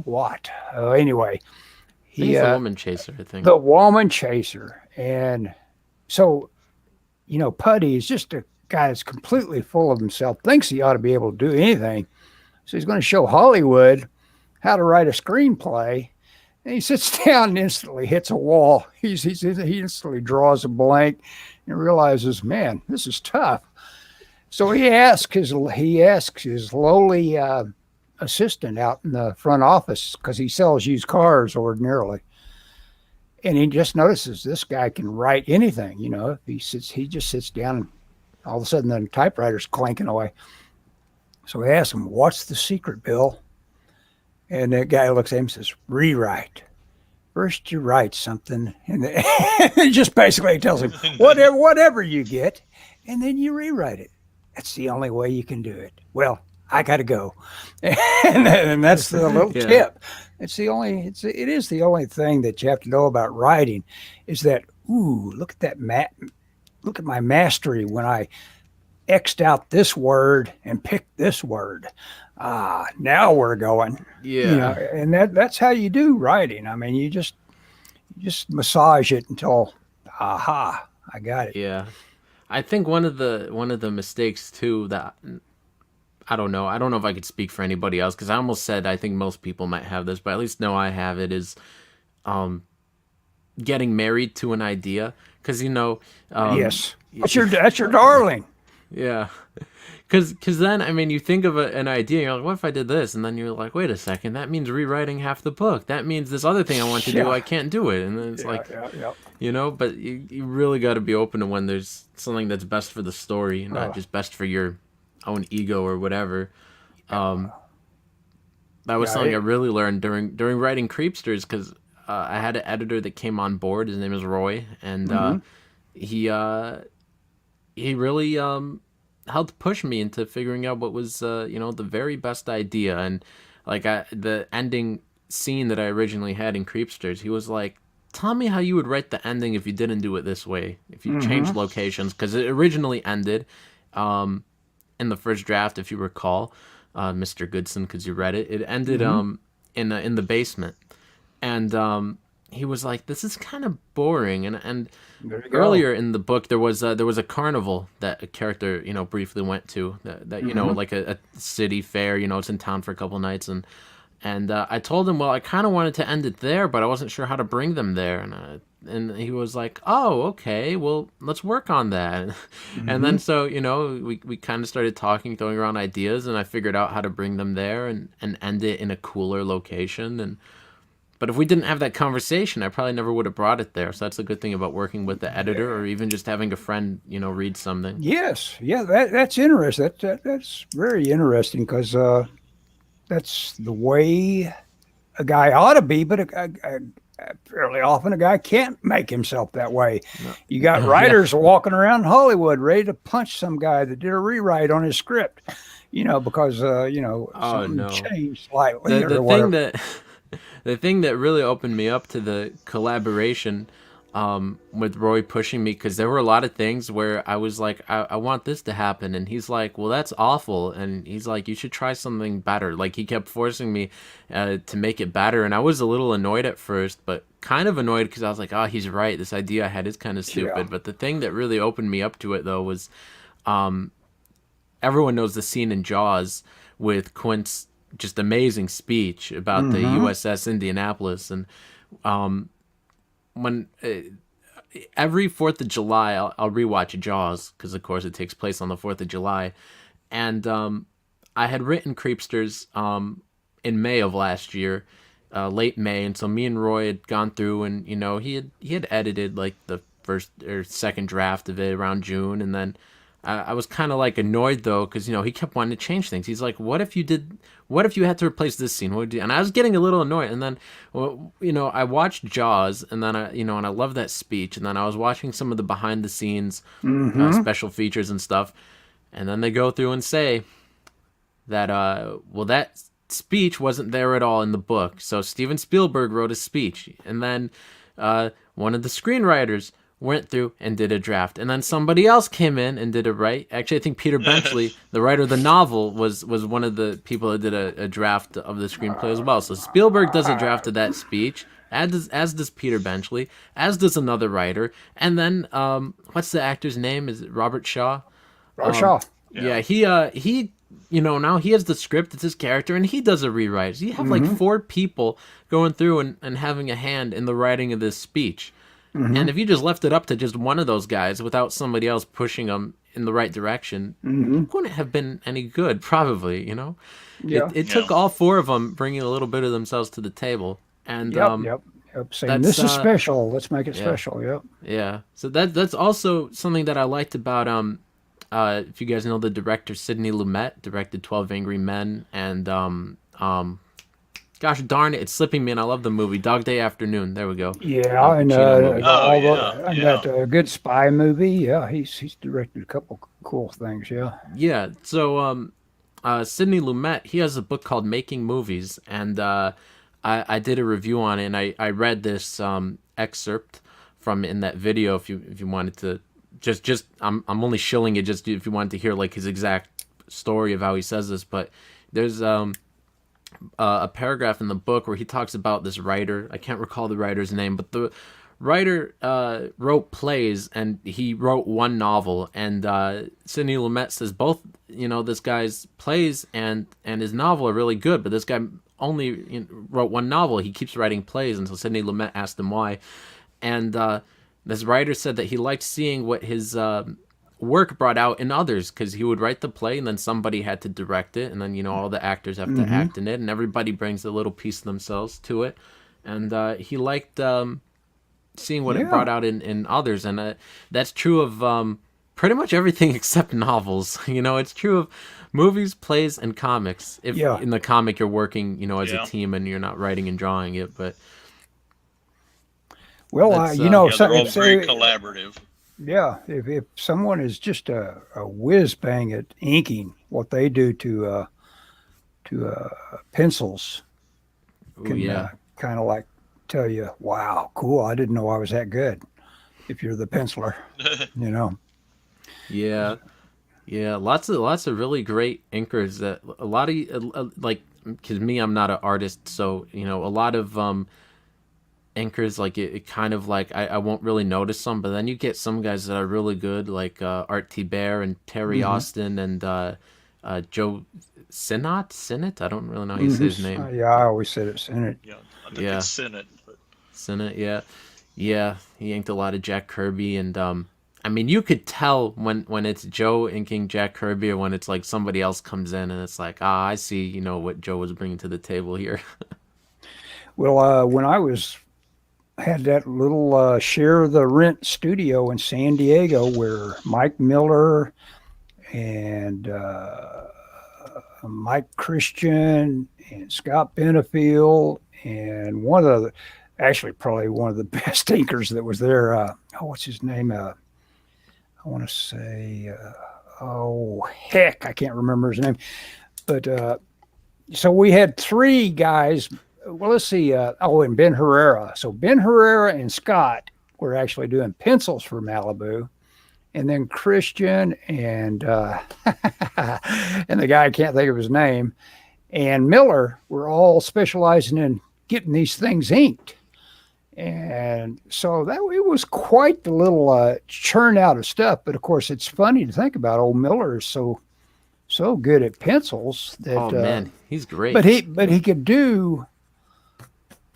S1: what? Anyway,
S3: I think
S1: he
S3: it's the Woman Chaser, I think.
S1: the woman chaser, and so Putty is just a guy that's completely full of himself. Thinks he ought to be able to do anything, so he's going to show Hollywood how to write a screenplay. And he sits down and instantly hits a wall. He instantly draws a blank and realizes, man, this is tough. So he asks his lowly assistant out in the front office, because he sells used cars ordinarily, and he just notices this guy can write anything. He just sits down, and all of a sudden the typewriter's clanking away. So he asks him, "What's the secret, Bill?" And the guy looks at him and says, "Rewrite. First you write something," and he just basically tells him, whatever you get, and then you rewrite it. That's the only way you can do it. Well, I got to go, and that's the little
S3: Yeah.
S1: tip. It is the only thing that you have to know about writing, is that look at that look at my mastery when I X'd out this word and picked this word. Now we're going.
S3: Yeah.
S1: And that's how you do writing. I mean, you just massage it until, aha, I got it.
S3: Yeah. I think one of the mistakes too that I don't know if I could speak for anybody else, because I almost said I think most people might have this, but at least know I have it, is getting married to an idea, because
S1: Yes, that's your darling.
S3: yeah, because then I mean you think of an idea, you're like, what if I did this, and then you're like, wait a second, that means rewriting half the book, that means this other thing I want to do,
S1: Yeah.
S3: I can't do it, and then it's like
S1: Yeah.
S3: but you really got to be open to when there's something that's best for the story, not just best for your own ego or whatever. That was something I really learned during writing Creepsters, because I had an editor that came on board. His name is Roy, and he really helped push me into figuring out what was the very best idea. And like the ending scene that I originally had in Creepsters, he was like, tell me how you would write the ending if you didn't do it this way, if you changed locations, because it originally ended in the first draft, if you recall, Mr. Goodson, because you read it, it ended in the basement, and he was like, this is kind of boring, and
S1: There you go.
S3: earlier in the book there was a carnival that a character briefly went to, that like a city fair, it's in town for a couple nights, and I told him, well, I kind of wanted to end it there, but I wasn't sure how to bring them there. And he was like, oh, okay, well, let's work on that. And then so, we kind of started talking, throwing around ideas, and I figured out how to bring them there and end it in a cooler location. But if we didn't have that conversation, I probably never would have brought it there. So that's a good thing about working with the editor, or even just having a friend, read something.
S1: Yes, yeah, that's interesting. That's very interesting, because that's the way a guy ought to be, but fairly often a guy can't make himself that way.
S3: No.
S1: You got writers walking around Hollywood ready to punch some guy that did a rewrite on his script, because something changed slightly or whatever.
S3: The thing that really opened me up to the collaboration with Roy pushing me, because there were a lot of things where I was like, I want this to happen, and he's like, well, that's awful, and he's like, you should try something better. Like, he kept forcing me to make it better, and I was a little annoyed at first, but kind of annoyed because I was like, oh, he's right, this idea I had is kind of stupid.
S1: Yeah.
S3: But the thing that really opened me up to it, though, was everyone knows the scene in Jaws with Quint's just amazing speech about the USS Indianapolis, and when every 4th of July, I'll rewatch Jaws, because of course it takes place on the 4th of July, and I had written Creepsters in May of last year, late May, and so me and Roy had gone through, and he had edited like the first or second draft of it around June, and then I was kind of like annoyed though, because he kept wanting to change things. He's like, what if you had to replace this scene? What would you? And I was getting a little annoyed. And then, I watched Jaws, and then and I love that speech. And then I was watching some of the behind the scenes special features and stuff. And then they go through and say that, that speech wasn't there at all in the book. So Steven Spielberg wrote a speech, and then one of the screenwriters went through and did a draft, and then somebody else came in and did a write. Actually, I think Peter Benchley, the writer of the novel, was one of the people that did a draft of the screenplay as well. So Spielberg does a draft of that speech, as does Peter Benchley, as does another writer, and then what's the actor's name? Is it Robert Shaw?
S1: Robert Shaw.
S3: Yeah, he now he has the script, it's his character, and he does a rewrite. So you have like 4 people going through and having a hand in the writing of this speech. And if you just left it up to just one of those guys without somebody else pushing them in the right direction, it wouldn't have been any good, probably,
S1: Yeah.
S3: It took all 4 of them bringing a little bit of themselves to the table. And
S1: Yep. Saying this is special. Let's make it special. Yep.
S3: Yeah. So that's also something that I liked about, if you guys know the director, Sidney Lumet, directed 12 Angry Men, and gosh darn it, it's slipping me, and I love the movie Dog Day Afternoon. There we go.
S1: Yeah, and
S3: Pacino movie.
S1: that good spy movie. Yeah, he's directed a couple cool things. Yeah.
S3: Yeah. So Sidney Lumet, he has a book called Making Movies, and I did a review on it, and I read this excerpt from in that video. If you wanted to, just I'm only shilling it just if you wanted to hear like his exact story of how he says this, but there's a paragraph in the book where he talks about this writer. I can't recall the writer's name, but the writer wrote plays, and he wrote one novel. And Sidney Lumet says both, this guy's plays and his novel are really good, but this guy only wrote one novel. He keeps writing plays, and so Sidney Lumet asked him why. And this writer said that he liked seeing what his work brought out in others, because he would write the play and then somebody had to direct it, and then all the actors have to act in it, and everybody brings a little piece of themselves to it, and he liked seeing what it brought out in others. And that's true of pretty much everything except novels. It's true of movies, plays, and comics. If in the comic you're working as a team and you're not writing and drawing it, but
S1: well,
S2: they're all very collaborative.
S1: Yeah, if someone is just a whiz bang at inking, what they do to pencils can kind of like tell you, wow, cool, I didn't know I was that good. If you're the penciler,
S3: Yeah, lots of really great inkers. That a lot of like, because me, I'm not an artist, so a lot of inkers, like it kind of like I won't really notice them, but then you get some guys that are really good, like Art T. Bear and Terry Austin and Joe Sinnott. I don't really know how you say his name.
S1: I always said it Sinnott.
S2: Yeah, I think it's Sinnott.
S3: Sinnott, yeah. He inked a lot of Jack Kirby, and I mean, you could tell when it's Joe inking Jack Kirby, or when it's like somebody else comes in and it's like, I see, what Joe was bringing to the table here.
S1: Well, when I had that little share the rent studio in San Diego where Mike Miller and Mike Christian and Scott Benefield and probably one of the best inkers that was there. What's his name? I want to say, I can't remember his name. But so we had 3 guys. Well, let's see. And Ben Herrera. So Ben Herrera and Scott were actually doing pencils for Malibu. And then Christian and and the guy, I can't think of his name, and Miller were all specializing in getting these things inked. And so that it was quite the little churn out of stuff. But of course, it's funny to think about. Old Miller is so good at pencils that
S3: man, he's great.
S1: But he could do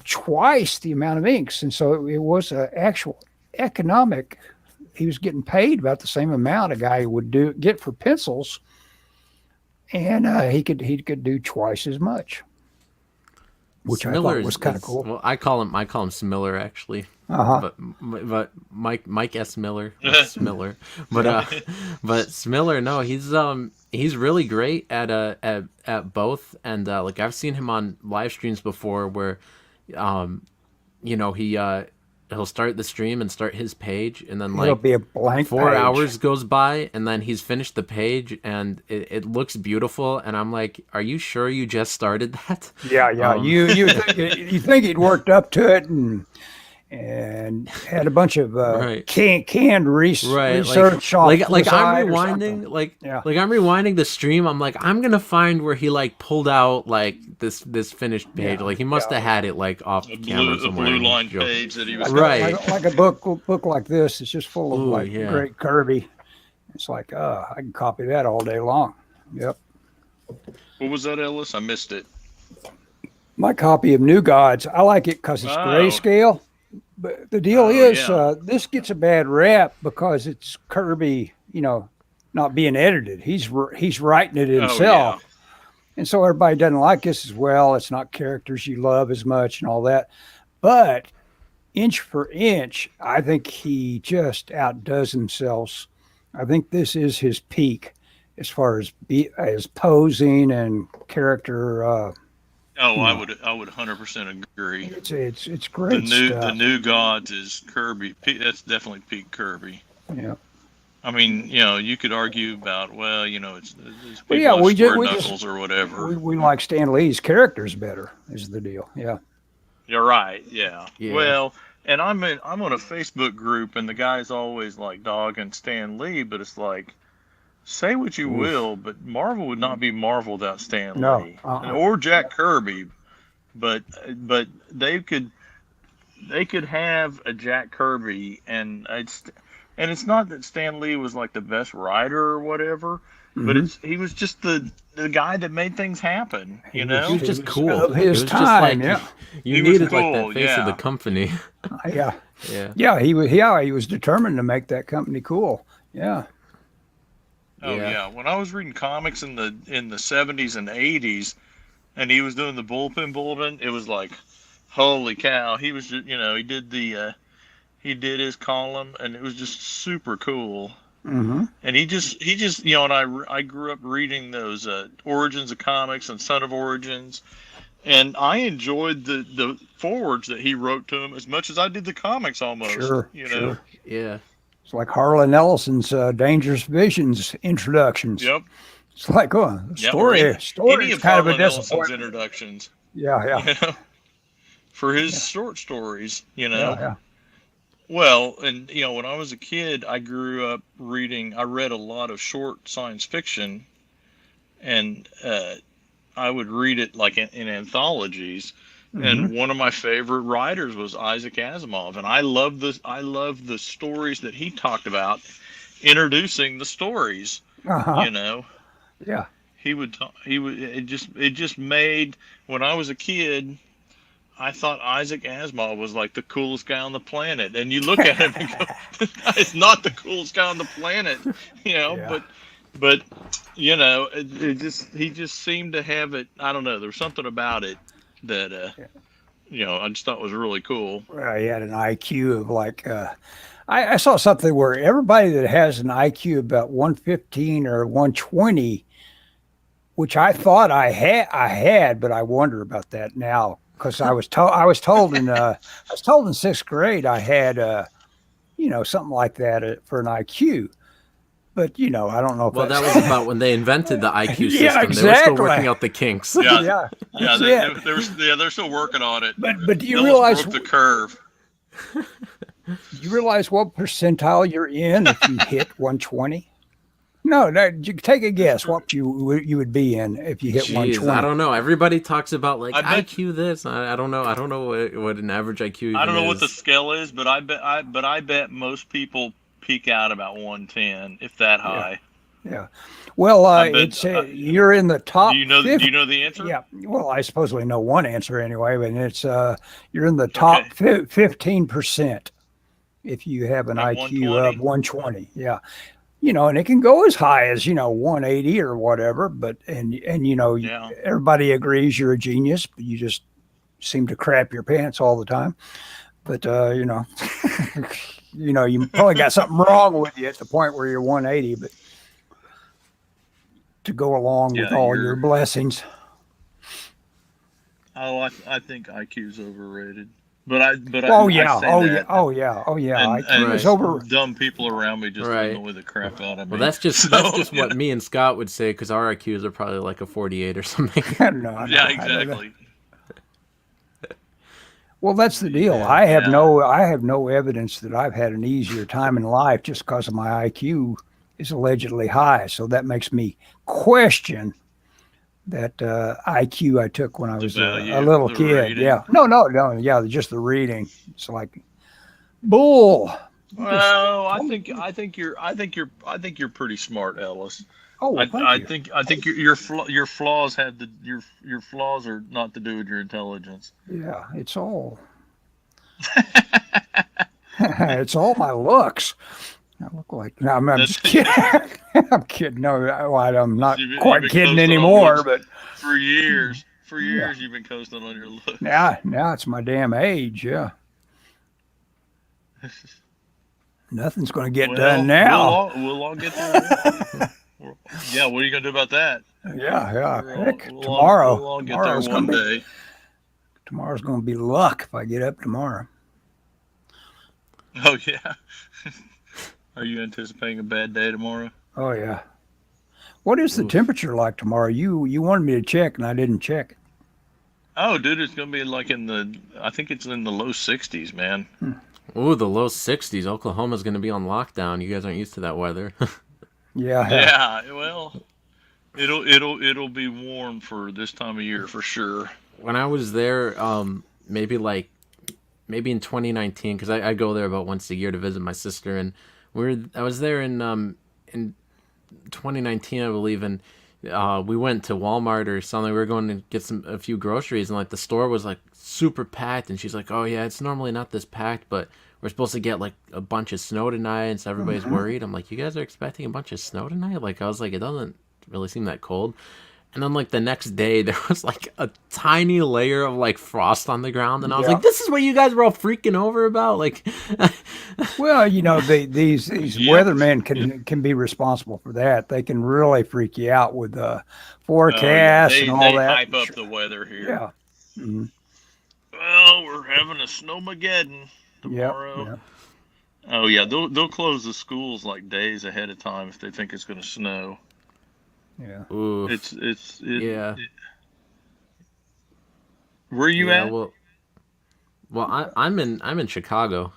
S1: twice the amount of inks, and so it was an actual economic. He was getting paid about the same amount a guy would get for pencils, and he could do twice as much, which Smiller I thought was kind of cool.
S3: Well, I call him Smiller actually, but Mike S. Miller, Smiller, but Smiller, no, he's really great at both, and like I've seen him on live streams before where, he'll start the stream and start his page, and then
S1: it'll be a blank
S3: 4
S1: page.
S3: hours goes by, and then he's finished the page, and it looks beautiful. And I'm like, "Are you sure you just started that?"
S1: Yeah. You think he'd worked up to it and had a bunch of canned research.
S3: Like I'm rewinding, I'm rewinding the stream. I'm like, I'm gonna find where he pulled out this finished page. Like he must have had it off camera somewhere.
S2: A blue line page that he was
S1: like a book like this. It's just full of great Kirby. It's like, I can copy that all day long. Yep.
S2: What was that, Ellis? I missed it.
S1: My copy of New Gods. I like it because it's grayscale. But the deal is, this gets a bad rap because it's Kirby, not being edited. He's writing it himself. And so everybody doesn't like this as well. It's not characters you love as much and all that. But inch for inch, I think he just outdoes himself. I think this is his peak as far as posing and character.
S2: I would 100% agree.
S1: It's great stuff.
S2: The New Gods is Kirby. That's definitely peak Kirby.
S1: Yeah.
S2: I mean, you could argue about, it's Knuckles or whatever.
S1: We like Stan Lee's characters better, is the deal. Yeah.
S2: You're right. Yeah. Well, and I'm on a Facebook group, and the guy's always dogging Stan Lee, but it's like, say what you will, but Marvel would not be Marvel without Stan Lee or Jack Kirby, but they could have a Jack Kirby, and it's not that Stan Lee was the best writer or whatever, but he was just the guy that made things happen. He was
S3: just cool.
S1: Of his time,
S3: You needed that face of the company.
S1: He was determined to make that company cool. Yeah.
S2: Oh yeah. When I was reading comics in the 70s and 80s, and he was doing the bullpen bulletin, it was like, holy cow! He was just, he did his column, and it was just super cool. Mm-hmm. And he just, and I grew up reading those Origins of Comics and Son of Origins, and I enjoyed the forwards that he wrote to him as much as I did the comics almost.
S1: Sure.
S3: Yeah.
S1: It's like Harlan Ellison's Dangerous Visions introductions.
S2: Yep.
S1: It's like, story is kind of a disappointment.
S2: Introductions.
S1: Yeah.
S2: For his short stories,
S1: Yeah.
S2: Well, and when I was a kid, I grew up reading. I read a lot of short science fiction, and I would read it in anthologies. And one of my favorite writers was Isaac Asimov, and I love the stories that he talked about, introducing the stories.
S1: Yeah.
S2: It just made, when I was a kid, I thought Isaac Asimov was the coolest guy on the planet, and you look at him and go, "This guy is not the coolest guy on the planet," But he just seemed to have it. I don't know. There was something about it that I just thought was really cool.
S1: Well, he had an IQ of I saw something where everybody that has an IQ about 115 or 120, which I thought I had, but I wonder about that now because I was told in sixth grade I had something like that for an IQ. But I don't know.
S3: Well, that was about when they invented the IQ system.
S1: Yeah, exactly.
S3: They were still working out the kinks.
S2: Yeah. They're still working on it.
S1: But do you realize
S2: broke the curve?
S1: You realize what percentile you're in if you hit 120? No, take a guess what you would be in if you hit
S3: Jeez,
S1: 120.
S3: I don't know. Everybody talks about like
S2: I bet
S3: IQ this. I don't know. I don't know what an average IQ even
S2: I don't know what the
S3: is.
S2: scale is, but I bet most people peak out about 110, if that high.
S1: Yeah. Well,
S2: I bet-
S1: it's you're in the top.
S2: Do you know?
S1: 50.
S2: Do you know the answer?
S1: Yeah. Well, I suppose we know one answer anyway, but it's you're in the top 15% if you have an
S2: Like
S1: IQ
S2: 120?
S1: of 120. Yeah. And it can go as high as 180 or whatever, but and
S2: Yeah.
S1: everybody agrees you're a genius, but you just seem to crap your pants all the time. But you probably got something wrong with you at the point where you're 180, but to go along with all your blessings.
S2: Oh, I think IQ's overrated. But I say that,
S1: IQ is over.
S2: Dumb people around me just annoy the crap out of me.
S3: Well, that's just what me and Scott would say because our IQs are probably like a 48 or something.
S1: No,
S2: yeah, exactly.
S1: Well, that's the deal. I have no evidence that I've had an easier time in life just because of my IQ is allegedly high. So that makes me question that IQ I took when I was a little kid.
S2: Reading.
S1: Yeah. No. Yeah, just the reading. It's like bull.
S2: Well, I think you're pretty smart, Ellis.
S1: Oh, well,
S2: I think your flaws have your flaws are not to do with your intelligence.
S1: Yeah, it's all it's all my looks. I look like I'm just kidding. I'm kidding. No, I'm not quite kidding anymore. But
S2: for years, you've been coasting on your looks.
S1: Now it's my damn age. Yeah, nothing's going to get done now.
S2: We'll all get there. Yeah, what are you going to do about that?
S1: Yeah.
S2: Tomorrow. We'll all get there one day.
S1: Tomorrow's going to be luck if I get up tomorrow.
S2: Oh yeah. Are you anticipating a bad day tomorrow?
S1: Oh yeah. What is the temperature like tomorrow? You wanted me to check and I didn't check.
S2: Oh, dude, it's gonna be like I think it's in the low 60s, man.
S3: Ooh, the low 60s. Oklahoma's gonna be on lockdown. You guys aren't used to that weather.
S1: Yeah.
S2: Yeah. Well, it'll be warm for this time of year for sure.
S3: When I was there, maybe in 2019, because I go there about once a year to visit my sister, and I was there in 2019, I believe, and we went to Walmart or something. We were going to get a few groceries, and like the store was like super packed, and she's like, "Oh yeah, it's normally not this packed, but we're supposed to get like a bunch of snow tonight," and so everybody's worried. I'm like, "You guys are expecting a bunch of snow tonight?" Like I was like, it doesn't really seem that cold. And then, like, the next day, there was, like, a tiny layer of, like, frost on the ground. And I was like, this is what you guys were all freaking over about? Like,
S1: well, these weathermen can be responsible for that. They can really freak you out with forecasts and all that.
S2: They hype up the weather here.
S1: Yeah. Mm-hmm.
S2: Well, we're having a snowmageddon tomorrow.
S1: Yep.
S2: Oh, yeah. They'll close the schools, like, days ahead of time if they think it's going to snow.
S1: Yeah.
S3: Oof.
S2: Yeah. Where are you at?
S3: Well, I'm in Chicago.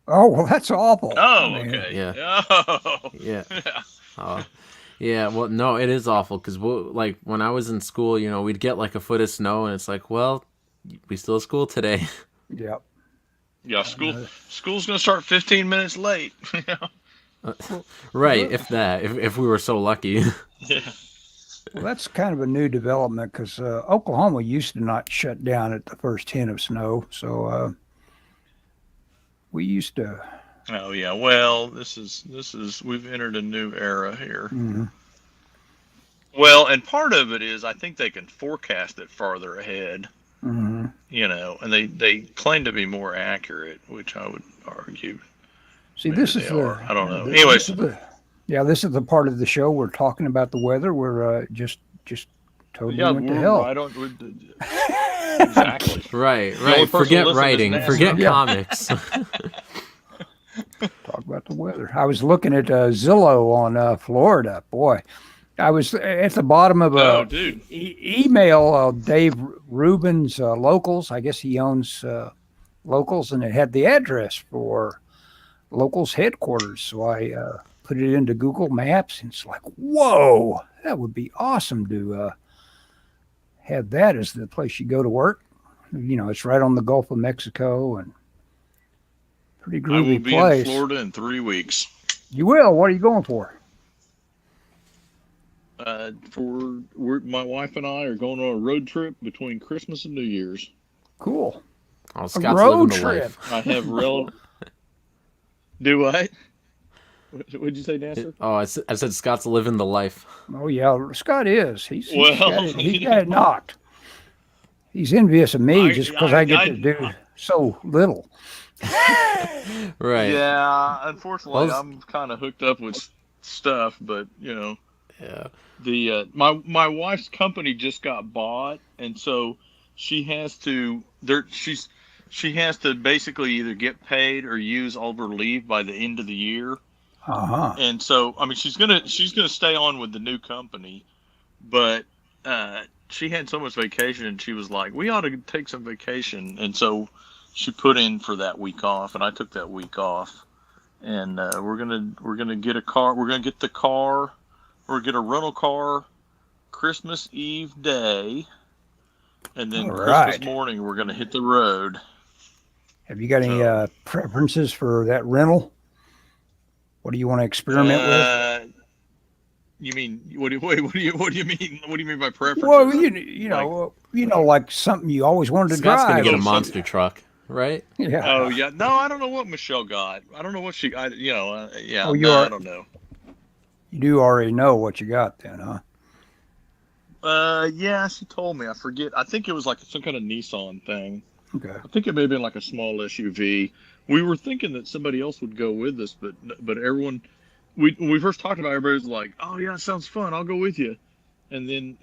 S1: Oh, well, that's awful.
S2: Oh, okay.
S3: Yeah.
S2: Oh.
S3: Yeah. Yeah. Well, no, it is awful because like when I was in school, we'd get like a foot of snow, and it's like, well, we still have school today.
S1: Yep.
S2: Yeah. School's gonna start 15 minutes late.
S3: Right, if we were so lucky.
S2: Yeah.
S1: Well, that's kind of a new development because Oklahoma used to not shut down at the first hint of snow. So we used to.
S2: Oh yeah. Well, this is we've entered a new era here.
S1: Mm-hmm.
S2: Well, and part of it is I think they can forecast it farther ahead.
S1: Mm-hmm.
S2: And they claim to be more accurate, which I would argue.
S1: See, this is
S2: I don't know. Anyways,
S1: this is the part of the show we're talking about the weather. We're just totally went to hell.
S2: Exactly.
S3: Right. Forget writing. Forget comics.
S1: Talk about the weather. I was looking at Zillow on Florida. Boy, I was at the bottom of a email. Dave Rubin's Locals. I guess he owns Locals, and it had the address for locals headquarters. So I put it into Google Maps, and it's like, whoa, that would be awesome to have that as the place you go to work. It's right on the Gulf of Mexico and pretty
S2: I will
S1: groovy
S2: be
S1: place.
S2: in Florida in 3 weeks.
S1: You will? What are you going for?
S2: My wife and I are going on a road trip between Christmas and New Year's.
S1: Cool.
S3: Oh,
S1: A
S3: Scott's
S1: road
S3: living the
S1: trip.
S3: life.
S2: I have Do what? What'd you say, Dancer?
S3: Oh, I said Scott's living the life.
S1: Oh yeah, Scott is. He's
S2: Well,
S1: he's got it knocked. He's envious of me just because I get to do so little.
S3: Right.
S2: Yeah, unfortunately,
S3: Well,
S2: I'm kind of hooked up with stuff, but
S3: Yeah.
S2: the my wife's company just got bought, and so she has to she has to basically either get paid or use all of her leave by the end of the year.
S1: Uh-huh.
S2: And so, I mean, she's gonna stay on with the new company, but she had so much vacation, and she was like, "We ought to take some vacation." And so, she put in for that week off, and I took that week off. And we're gonna get a car. We're gonna get the car. We're gonna get a rental car Christmas Eve day, and then
S1: All
S2: Christmas
S1: right.
S2: morning we're gonna hit the road.
S1: Have you got any
S2: So-
S1: preferences for that rental? What do you want to experiment with?
S2: You mean what do you mean? What do you mean by preferences?
S1: Well, you know, like something you always wanted to
S3: Scott's
S1: drive.
S3: gonna get a
S2: Oh,
S3: monster truck, right?
S1: Yeah.
S2: Oh yeah, no, I don't know what Michelle got. I don't know what she, yeah,
S1: Oh, you
S2: no,
S1: are-
S2: I don't know.
S1: You do already know what you got then, huh?
S2: Yeah, she told me. I forget. I think it was like some kind of Nissan thing.
S1: Okay.
S2: I think it may have been like a small SUV. We were thinking that somebody else would go with us, but everyone, when we first talked about it, everybody was like, "Oh yeah, it sounds fun. I'll go with you." And then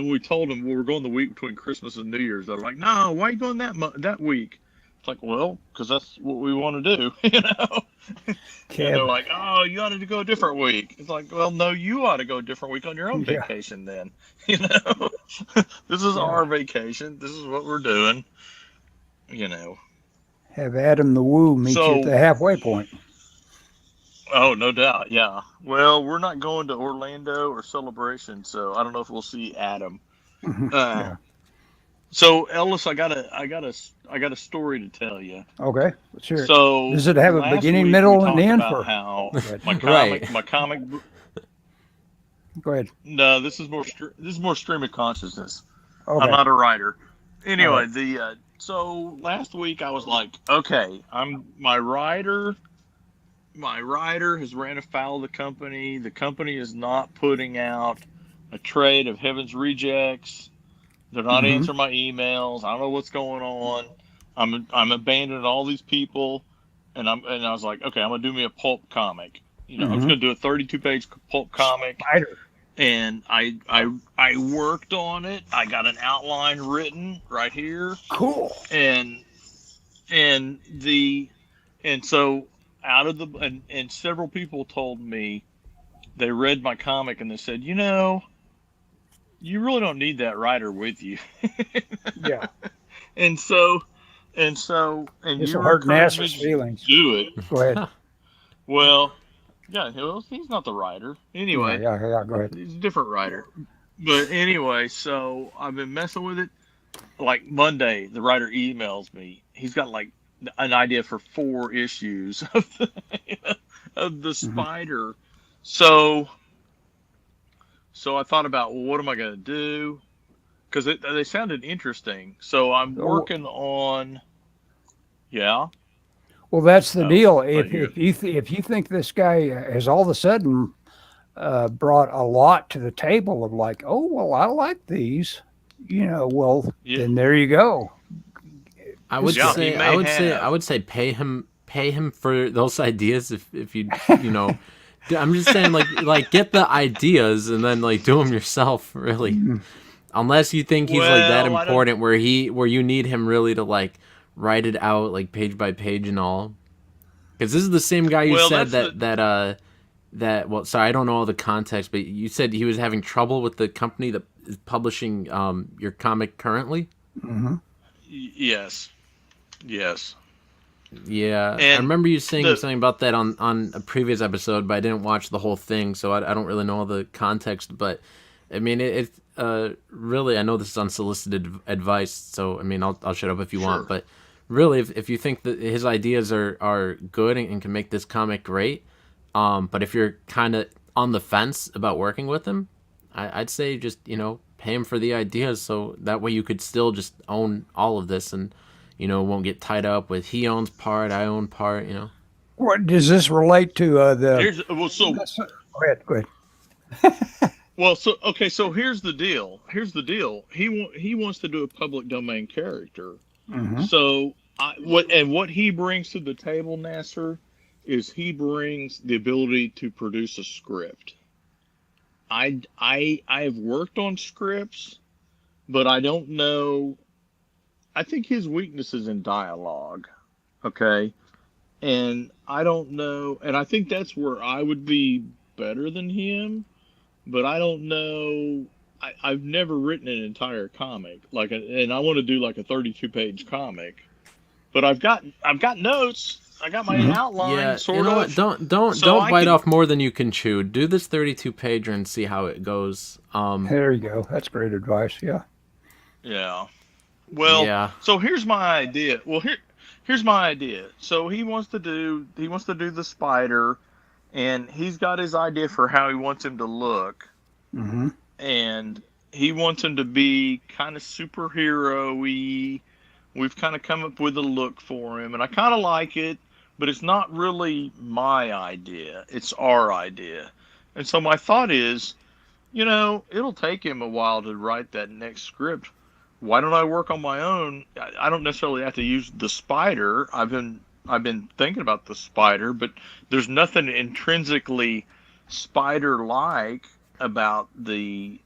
S2: we told them, well, we're going the week between Christmas and New Year's. They're like, "No, why are you going that week?" It's like, well, because that's what we want to do, you know. And they're like, "Oh, you ought to go a different week." It's like, well, no, you ought to go a different week on your own
S1: Yeah.
S2: vacation then. You know, this is our vacation. This is what we're doing. You know.
S1: Have Adam the Woo meet you
S2: So-
S1: at the halfway point.
S2: Oh, no doubt. Yeah. Well, we're not going to Orlando or Celebration, so I don't know if we'll see Adam.
S1: Yeah.
S2: So Ellis, I got a story to tell you.
S1: Okay. Let's hear it.
S2: So
S1: Does it have a
S2: last
S1: beginning,
S2: week
S1: middle,
S2: we
S1: and
S2: talked
S1: end
S2: about
S1: for-
S2: how
S1: ahead.
S2: my
S3: Right.
S2: comic.
S1: Go ahead.
S2: No, this is more stream of consciousness.
S1: Okay.
S2: I'm not a writer. Anyway,
S1: All right.
S2: so last week I was like, okay, my writer has ran afoul of the company. The company is not putting out a trade of Heaven's Rejects. They're not
S1: Mhm.
S2: answering my emails. I don't know what's going on. I'm abandoning all these people, and I was like, okay, I'm gonna do me a pulp comic. You know, I'm just
S1: Mhm.
S2: gonna do a 32-page pulp comic.
S1: Spider.
S2: And I worked on it. I got an outline written right here,
S1: Cool.
S2: and so out of and several people told me they read my comic and they said, you really don't need that writer with you.
S1: Yeah.
S2: and so
S1: This
S2: you
S1: will hurt
S2: encouraged me
S1: NASA's
S2: to
S1: feelings.
S2: do it.
S1: Go ahead.
S2: Well, yeah, he's not the writer anyway.
S1: Yeah. Go ahead.
S2: He's a different writer. But anyway, so I've been messing with it. Like Monday, the writer emails me. He's got like an idea for 4 issues of the Spider. So I thought about, well, what am I going to do? Because they sounded interesting. So I'm working on, yeah.
S1: Well, that's the deal.
S2: but
S1: If you think this guy has all of a sudden brought a lot to the table of like, oh well, I like these, well,
S2: Yeah.
S1: then there you go.
S3: I would
S2: Yeah,
S3: say
S2: he
S3: I
S2: may
S3: would say
S2: have.
S3: I would say pay him for those ideas if you know. I'm just saying like get the ideas and then like do them yourself really. Unless you think he's like that
S2: Well, I don't-
S3: important where you need him really to like write it out like page by page and all. Because this is the same guy you
S2: Well,
S3: said
S2: that's
S3: that well, sorry, I don't know all the context, but you said he was having trouble with the company that is publishing your comic currently.
S1: Mm-hmm.
S2: Yes.
S3: Yeah, I
S2: And
S3: remember you saying
S2: the
S3: something about that on a previous episode, but I didn't watch the whole thing, so I don't really know the context. But I mean, really, I know this is unsolicited advice, so I mean, I'll shut up if you want.
S2: sure.
S3: But really, if you think that his ideas are good and can make this comic great, but if you're kind of on the fence about working with him, I'd say just pay him for the ideas, so that way you could still just own all of this and won't get tied up with he owns part, I own part.
S1: What does this relate to? The
S2: Here's well, so
S1: Go ahead. Go ahead.
S2: well, so okay, so here's the deal. Here's the deal. He wants to do a public domain character.
S1: Hmm.
S2: So what he brings to the table, Nasser, is he brings the ability to produce a script. I have worked on scripts, but I don't know. I think his weakness is in dialogue. Okay. And I don't know. And I think that's where I would be better than him. But I don't know. I've never written an entire comic. And I want to do like a 32-page comic. But I've got notes. I got my outline,
S3: Yeah,
S2: sort
S3: you know
S2: of.
S3: what? Don't
S2: So I
S3: bite
S2: can.
S3: off more than you can chew. Do this 32-pager and see how it goes.
S1: There you go. That's great advice. Yeah.
S2: Yeah. Well,
S3: Yeah.
S2: so here's my idea. Here's my idea. So he wants to do the spider, and he's got his idea for how he wants him to look,
S1: Hmm.
S2: and he wants him to be kind of superhero-y. We've kind of come up with a look for him, and I kind of like it, but it's not really my idea. It's our idea. And so my thought is, it'll take him a while to write that next script. Why don't I work on my own? I don't necessarily have to use the spider. I've been thinking about the spider, but there's nothing intrinsically spider-like about this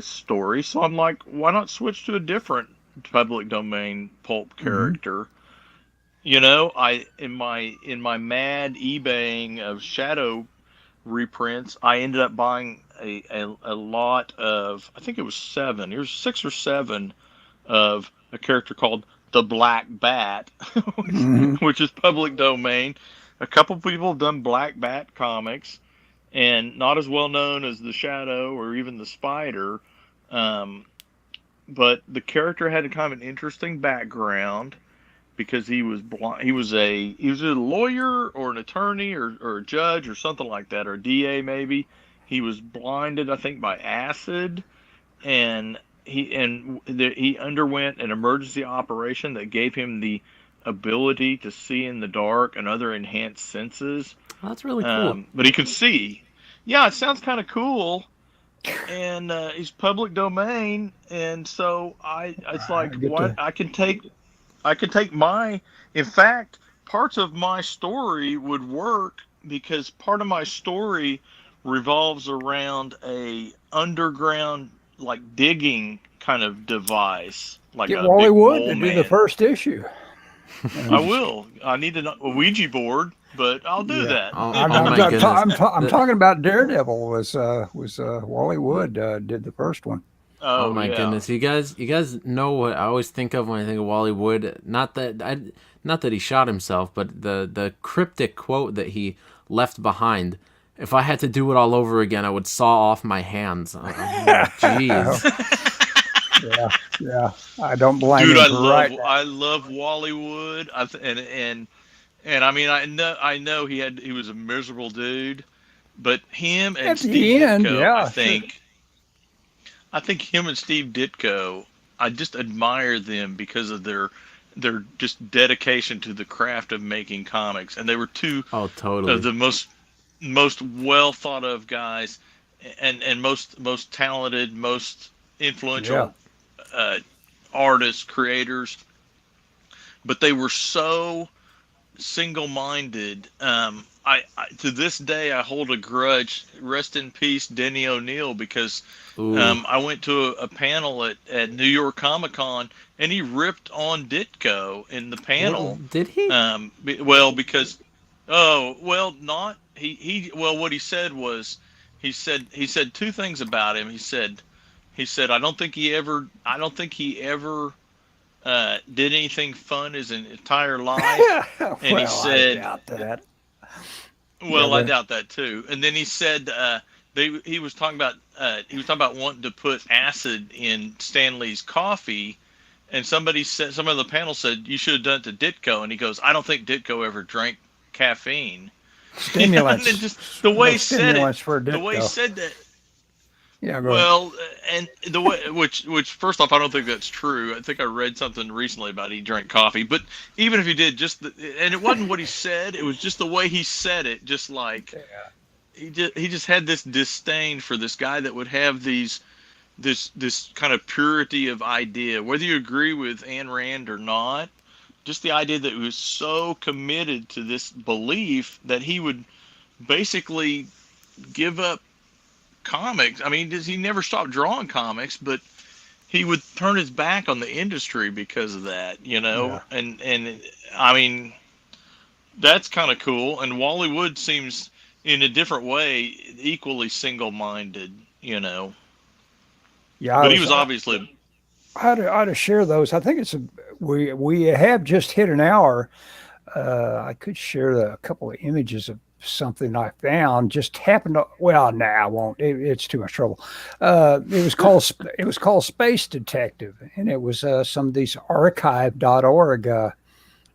S2: story. So I'm like, why not switch to a different public domain pulp character? I in my mad eBaying of Shadow reprints, I ended up buying a lot of, I think it was 7. It was 6 or 7 of a character called the Black Bat,
S1: Hmm.
S2: which is public domain. A couple people have done Black Bat comics, and not as well known as the Shadow or even the Spider. But the character had a kind of an interesting background because he was blind. He was a lawyer or an attorney or a judge or something like that, or a DA maybe. He was blinded, I think, by acid, and he underwent an emergency operation that gave him the ability to see in the dark and other enhanced senses.
S3: Oh, that's really cool.
S2: But he could see. Yeah, it sounds kind of cool. And he's public domain, and so it's like,
S1: get
S2: what
S1: to-
S2: I can take my, in fact, parts of my story would work because part of my story revolves around a underground, like, digging kind of device, like
S1: Get
S2: a
S1: Wally
S2: big
S1: Wood
S2: mole
S1: to do the
S2: man.
S1: first issue.
S2: I will. I need a Ouija board, but I'll do
S1: Yeah.
S2: that.
S3: Oh,
S1: I'm,
S3: oh
S1: I'm,
S3: my
S1: ta-
S3: goodness.
S1: I'm talking about Daredevil was Wally Wood did the first one.
S3: Oh my
S2: yeah.
S3: goodness, you guys know what I always think of when I think of Wally Wood. Not that he shot himself, but the cryptic quote that he left behind. If I had to do it all over again, I would saw off my hands. Oh, jeez.
S1: Yeah. I don't blame
S2: Dude,
S1: him
S2: I
S1: for
S2: love
S1: writing that.
S2: I love Wally Wood. And I mean, I know he was a miserable dude, but him and
S1: At the
S2: Steve
S1: end,
S2: Ditko,
S1: yeah,
S2: I think him and Steve Ditko, I just admire them because of their just dedication to the craft of making comics, and they were two
S3: Oh, totally.
S2: of the most well thought of guys, and most talented, most influential artists, creators. But they were so single-minded. I to this day I hold a grudge. Rest in peace, Denny O'Neil, because
S3: Ooh.
S2: I went to a panel at New York Comic Con, and he ripped on Ditko in the panel.
S3: Did he?
S2: Because not what he said was he said two things about him. He said I don't think he ever did anything fun his entire life, and he
S1: Well, I
S2: said,
S1: doubt that. Yeah,
S2: "Well, I doubt that too." And then he said, he was talking about wanting to put acid in Stanley's coffee, and somebody said, some of the panel said, "You should have done it to Ditko," and he goes, "I don't think Ditko ever drank caffeine." And then
S1: stimulants.
S2: just the way
S1: No
S2: he said it,
S1: stimulants for a
S2: the way he
S1: Ditko.
S2: said that.
S1: Yeah, go ahead.
S2: Well, and the way, which first off, I don't think that's true. I think I read something recently about he drank coffee, but even if he did, and it wasn't what he said, it was just the way he said it. Just like he just had this disdain for this guy that would have this kind of purity of idea, whether you agree with Ayn Rand or not. Just the idea that he was so committed to this belief that he would basically give up comics. I mean, he never stopped drawing comics, but he would turn his back on the industry because of that,
S1: Yeah.
S2: and I mean, that's kind of cool. And Wally Wood seems in a different way equally single-minded,
S1: Yeah,
S2: but he was obviously.
S1: I ought to share those. I think we have just hit an hour. I could share a couple of images of something I found. Just happened to. Well, nah, I won't. It's too much trouble. It was called Space Detective, and it was some of these archive.org.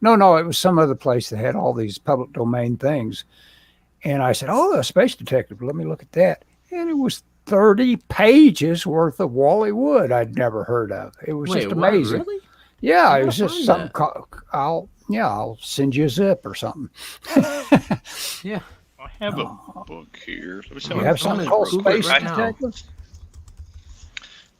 S1: No, it was some other place that had all these public domain things. And I said, "Oh, a Space Detective. Let me look at that." And it was 30 pages worth of Wally Wood I'd never heard of. It was just
S3: what,
S1: amazing.
S3: really?
S1: Yeah,
S3: I
S1: it
S3: gotta
S1: was just
S3: find
S1: something.
S3: that.
S1: I'll send you a zip or something.
S3: Yeah.
S2: I have a book here. Let me see.
S1: You have something called
S3: Google it
S1: Space
S3: right now.
S1: Detective?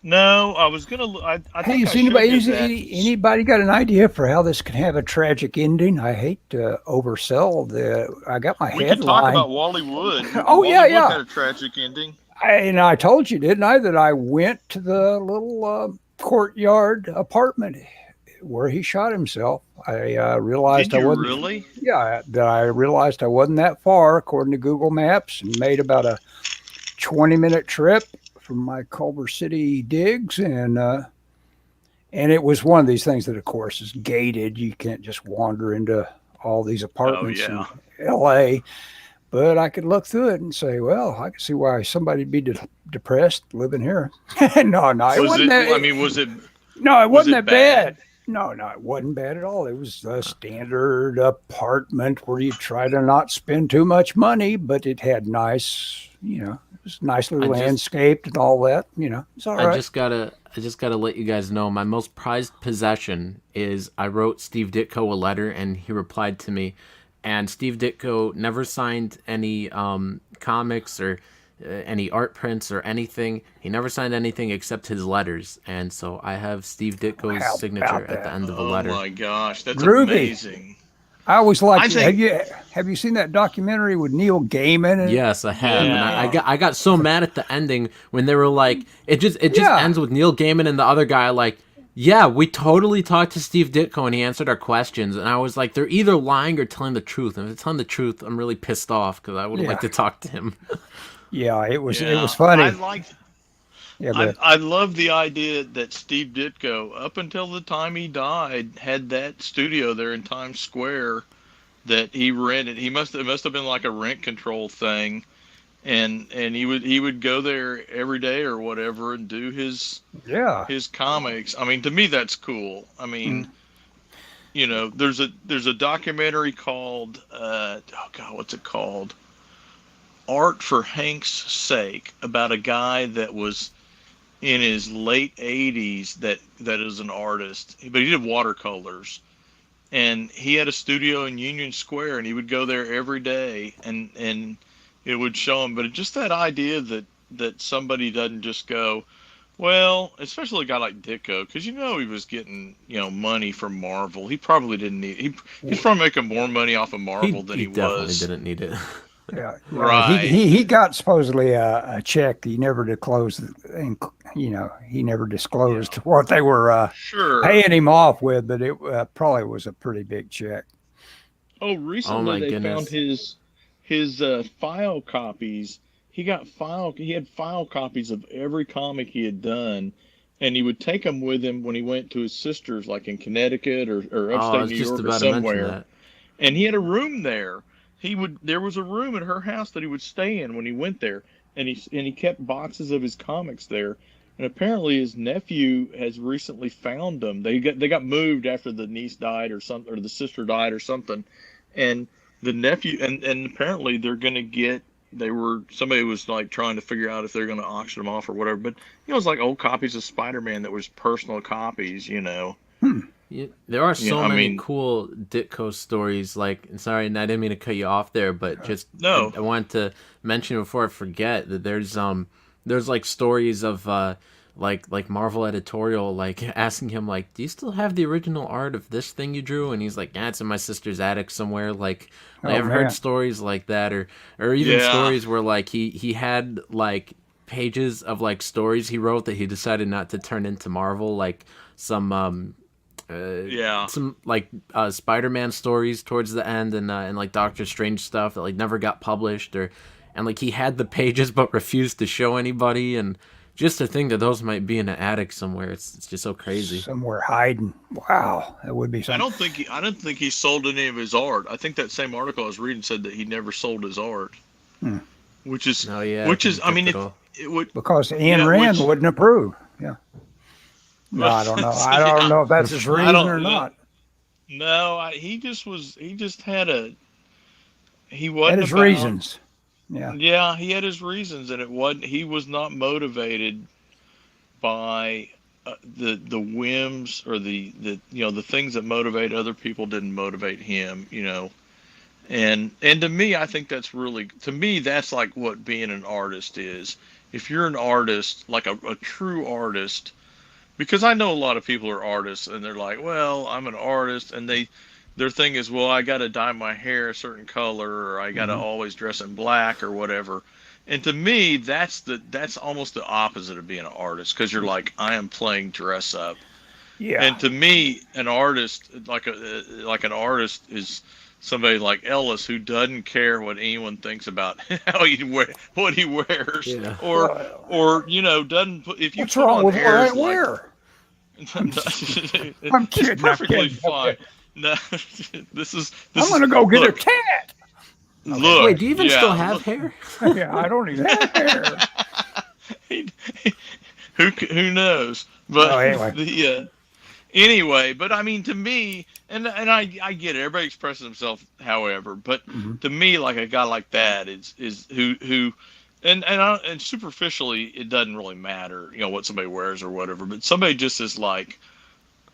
S2: No, I was gonna. I
S1: Hey,
S2: think
S1: is
S2: I
S1: anybody
S2: showed you that.
S1: anybody got an idea for how this could have a tragic ending? I hate to oversell the. I got my
S2: We could talk
S1: headline.
S2: about Wally Wood.
S1: Oh
S2: Wally
S1: yeah,
S2: Wood
S1: yeah.
S2: had a tragic ending.
S1: And I told you, didn't I, that I went to the little courtyard apartment where he shot himself. I realized
S2: Did
S1: I
S2: you
S1: wasn't.
S2: really?
S1: Yeah, that I realized I wasn't that far according to Google Maps, and made about a 20-minute trip from my Culver City digs, and it was one of these things that, of course, is gated. You can't just wander into all these
S2: Oh
S1: apartments
S2: yeah.
S1: in L.A. But I could look through it and say, well, I can see why somebody'd be depressed living here. No, it
S2: Was
S1: wasn't
S2: it?
S1: that.
S2: I mean, was it?
S1: No, it
S2: Was
S1: wasn't
S2: it
S1: that bad.
S2: bad?
S1: No, it wasn't bad at all. It was a standard apartment where you try to not spend too much money, but it had nice, it was nicely
S3: I just
S1: landscaped and all that. It's all
S3: I
S1: right.
S3: just gotta let you guys know my most prized possession is I wrote Steve Ditko a letter and he replied to me, and Steve Ditko never signed any comics or any art prints or anything. He never signed anything except his letters, and so I have Steve Ditko's
S1: How
S3: signature
S1: about
S3: at the
S1: that?
S3: end of the
S2: Oh
S3: letter.
S2: my gosh, that's
S1: Groovy.
S2: amazing.
S1: I always
S2: I
S1: liked. Have
S2: think.
S1: you seen that documentary with Neil Gaiman?
S3: Yes, I have, and I
S2: Yeah.
S3: got so mad at the ending when they were like, it just
S1: Yeah,
S3: ends with Neil Gaiman and the other guy like, yeah, we totally talked to Steve Ditko and he answered our questions, and I was like, they're either lying or telling the truth. And if they're telling the truth, I'm really pissed off because I would have
S1: yeah,
S3: liked to talk to him.
S1: yeah. It was
S2: Yeah. I
S1: funny.
S2: like.
S1: Yeah,
S2: I love the idea that Steve Ditko, up until the time he died, had that studio there in Times Square that he rented. It must have been like a rent control thing, and he would go there every day or whatever and do
S1: yeah.
S2: his comics. I mean, to me that's cool. I mean,
S1: Mm.
S2: there's a documentary called oh God, what's it called? Art for Hank's Sake, about a guy that was in his late 80s that is an artist, but he did watercolors, and he had a studio in Union Square, and he would go there every day, and it would show him. But just that idea that somebody doesn't just go, well, especially a guy like Ditko, because he was getting money from Marvel. He probably didn't need. He's probably making more money off of Marvel than
S3: He
S2: he
S3: definitely
S2: was.
S3: didn't need it.
S1: Yeah,
S2: Right.
S1: he got supposedly a check. He never disclosed, and he never disclosed
S2: Yeah.
S1: what they were
S2: Sure.
S1: paying him off with, but it probably was a pretty big check.
S2: Oh,
S3: Oh
S2: recently
S3: my
S2: they found
S3: goodness.
S2: his file copies. He had file copies of every comic he had done, and he would take them with him when he went to his sister's, like in Connecticut or
S3: Oh, I
S2: upstate
S3: was
S2: New
S3: just
S2: York or
S3: about to mention
S2: somewhere.
S3: that.
S2: And he had a room there. There was a room at her house that he would stay in when he went there, and he kept boxes of his comics there. And apparently his nephew has recently found them. They got moved after the niece died or something, or the sister died or something. And the nephew and apparently they're gonna get. Somebody was like trying to figure out if they're gonna auction them off or whatever. But it was like old copies of Spider-Man that was personal copies,
S3: Yeah, there are so
S2: I
S3: many
S2: mean,
S3: cool Ditko stories. Like, sorry, and I didn't mean to cut you off there, but just
S2: no.
S3: I wanted to mention before I forget that there's like stories of like Marvel editorial like asking him like, do you still have the original art of this thing you drew? And he's like, yeah, it's in my sister's attic somewhere. Like I've heard stories like that, or even stories where like he had like pages of like stories he wrote that he decided not to turn into Marvel, like some like Spider-Man stories towards the end, and like Doctor Strange stuff that like never got published, and like he had the pages but refused to show anybody, and just to think that those might be in an attic somewhere, it's just so crazy.
S1: Somewhere hiding. Wow, that would be something.
S2: I don't think he sold any of his art. I think that same article I was reading said that he never sold his art, which is I mean it would,
S1: because Ayn Rand wouldn't approve. Yeah. No, I don't know. I don't know if that's his reason or not.
S2: No, he had
S1: his reasons. Yeah.
S2: Yeah, he had his reasons, and he was not motivated by the whims or the things that motivate other people didn't motivate him, And to me, I think that's like what being an artist is. If you're an artist, like a true artist, because I know a lot of people are artists and they're like, well, I'm an artist, and their thing is, well, I got to dye my hair a certain color, or I got to always dress in black or whatever. And to me, that's almost the opposite of being an artist, because you're like, I am playing dress up. Yeah. And to me, an artist, like an artist, is somebody like Ellis who doesn't care what anyone thinks about what he wears, or doesn't put. If you
S1: what's
S2: put
S1: wrong
S2: on
S1: with what I wear?
S2: I'm kidding. It's perfectly fine. No, I'm
S1: gonna go get a cat.
S2: Look,
S3: wait, do you even still have hair?
S1: Yeah, I don't even have hair.
S2: Who knows? But
S1: anyway.
S2: Anyway, but I mean, to me, and I get it. Everybody expresses himself, however, but to me, like a guy like that is who, and superficially, it doesn't really matter, what somebody wears or whatever. But somebody just is like,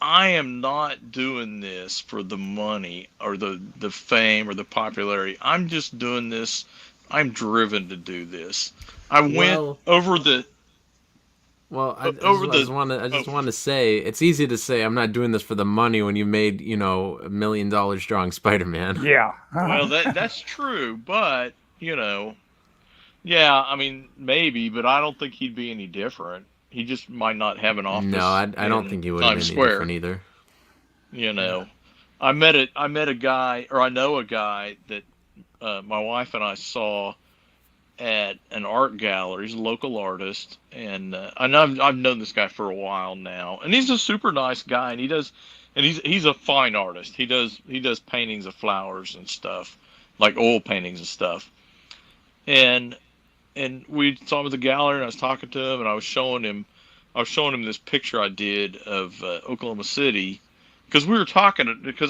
S2: I am not doing this for the money or the fame or the popularity. I'm just doing this. I'm driven to do this. I went over the.
S3: Well, I just want to say, it's easy to say I'm not doing this for the money when you made, $1 million drawing Spider-Man.
S1: Yeah.
S2: Well, that's true, but, yeah, I mean, maybe, but I don't think he'd be any different. He just might not have an office.
S3: No, I don't think he would have been any different either.
S2: I met a guy, or I know a guy that my wife and I saw at an art gallery. He's a local artist, and I've known this guy for a while now, and he's a super nice guy, and he's a fine artist. He does paintings of flowers and stuff, like oil paintings and stuff. And we saw him at the gallery, and I was talking to him, and I was showing him this picture I did of Oklahoma City, because I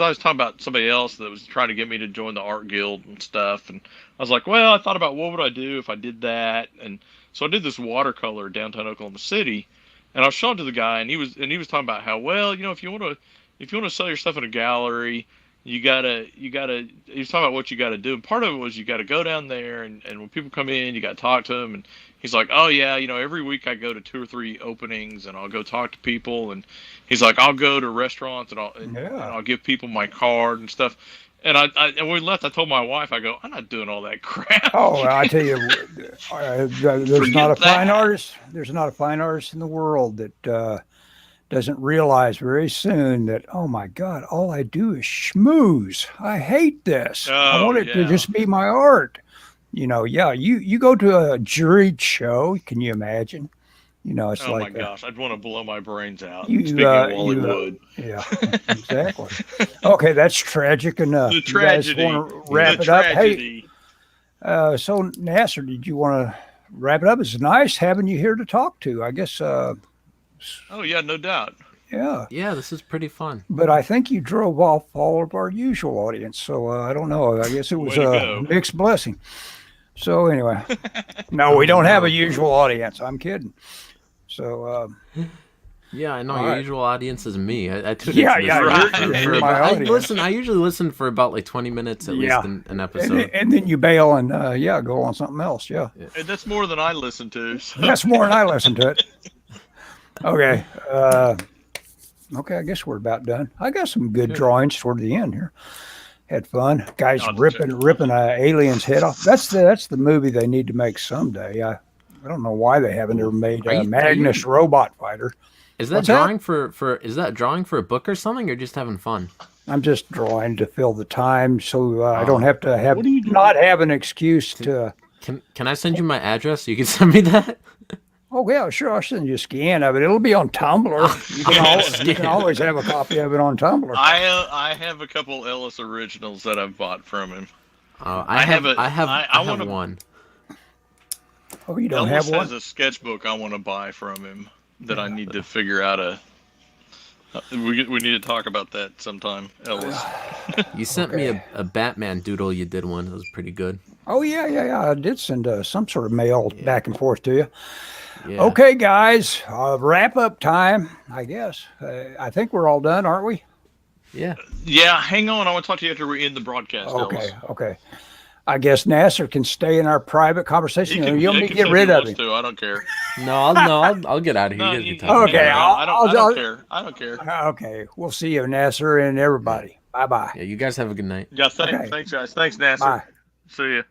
S2: was talking about somebody else that was trying to get me to join the art guild and stuff, and I was like, well, I thought about what would I do if I did that, and so I did this watercolor downtown Oklahoma City, and I was showing it to the guy, and he was talking about how, well, if you want to sell your stuff in a gallery, you gotta he was talking about what you gotta do, and part of it was you gotta go down there, and when people come in, you gotta talk to them, and he's like, oh yeah, every week I go to 2 or 3 openings, and I'll go talk to people, and he's like, I'll go to restaurants, and I'll give people my card and stuff. And and when we left, I told my wife, I go, I'm not doing all that crap.
S1: Oh, I tell you, there's not a fine artist. There's not a fine artist in the world that doesn't realize very soon that, oh my God, all I do is schmooze. I hate this. I want it to just be my art. You go to a juried show. Can you imagine? You know, it's
S2: Oh my
S1: like
S2: gosh, I'd want to blow my brains out.
S1: you,
S2: Speaking of Wally Wood,
S1: yeah, exactly. Okay, that's tragic enough.
S2: the tragedy.
S1: You guys want to wrap
S2: the
S1: it up? Hey,
S2: tragedy.
S1: so Nasser, did you want to wrap it up? It's nice having you here to talk to. I guess.
S2: Oh yeah, no doubt.
S1: Yeah.
S3: Yeah, this is pretty fun.
S1: But I think you drove off all of our usual audience, so I don't know. I guess it was
S2: Way to
S1: a
S2: go.
S1: mixed blessing. So anyway, no, we don't have a usual audience. I'm kidding. So
S3: Yeah, I know
S1: All
S3: your
S1: right.
S3: usual audience is me. I tuned
S1: Yeah,
S3: into this
S1: yeah,
S3: for-
S2: you're-
S3: for
S2: you're
S3: about-
S1: my
S3: I
S1: audience.
S3: listen. I usually listen for about like 20 minutes at
S1: Yeah.
S3: least an episode.
S1: and then you bail and go on something else. Yeah,
S2: And that's more than I listen to. So.
S1: that's more than I listen to it. Okay. Okay, I guess we're about done. I got some good drawings toward the end here. Had fun. Guys
S2: Oh,
S1: ripping an alien's head off. That's the movie they need to make someday. I don't know why they haven't ever made
S3: Are
S1: a
S3: you-
S1: Magnus robot fighter.
S3: Is that
S1: What's that?
S3: drawing for is that drawing for a book or something, or just having fun?
S1: I'm just drawing to fill the time so I don't have to
S2: What are you doing?
S1: not have an excuse to.
S3: Can I send you my address so you can send me that?
S1: Oh yeah, sure. I'll send you a scan of it. It'll be on Tumblr. You can always have a copy of it on Tumblr.
S2: I have a couple Ellis originals that I've bought from him.
S3: I have
S2: wanna-
S3: one.
S1: Oh, you don't
S2: Ellis
S1: have one?
S2: has a sketchbook I want to buy from him that I need to figure out we need to talk about that sometime, Ellis.
S3: You sent me a Batman doodle you did one. It was pretty good.
S1: Oh yeah. I did send some sort of mail back and forth to you.
S3: Yeah.
S1: Okay, guys, wrap up time, I guess. I think we're all done, aren't we?
S3: Yeah.
S2: Yeah, hang on. I want to talk to you after we end the broadcast, Ellis.
S1: Okay. I guess Nasser can stay in our private conversation. You want me to get rid of him?
S2: I don't care.
S3: No, I'll get out of here.
S2: No,
S3: You guys
S2: you-
S3: can talk.
S1: Okay,
S2: I don't
S1: I'll-
S2: care. I don't care.
S1: Okay, we'll see you, Nasser, and everybody. Bye-bye.
S3: Yeah, you guys have a good night.
S2: Yeah,
S1: Okay.
S2: thanks, guys. Thanks, Nasser.
S1: Bye.
S2: See ya.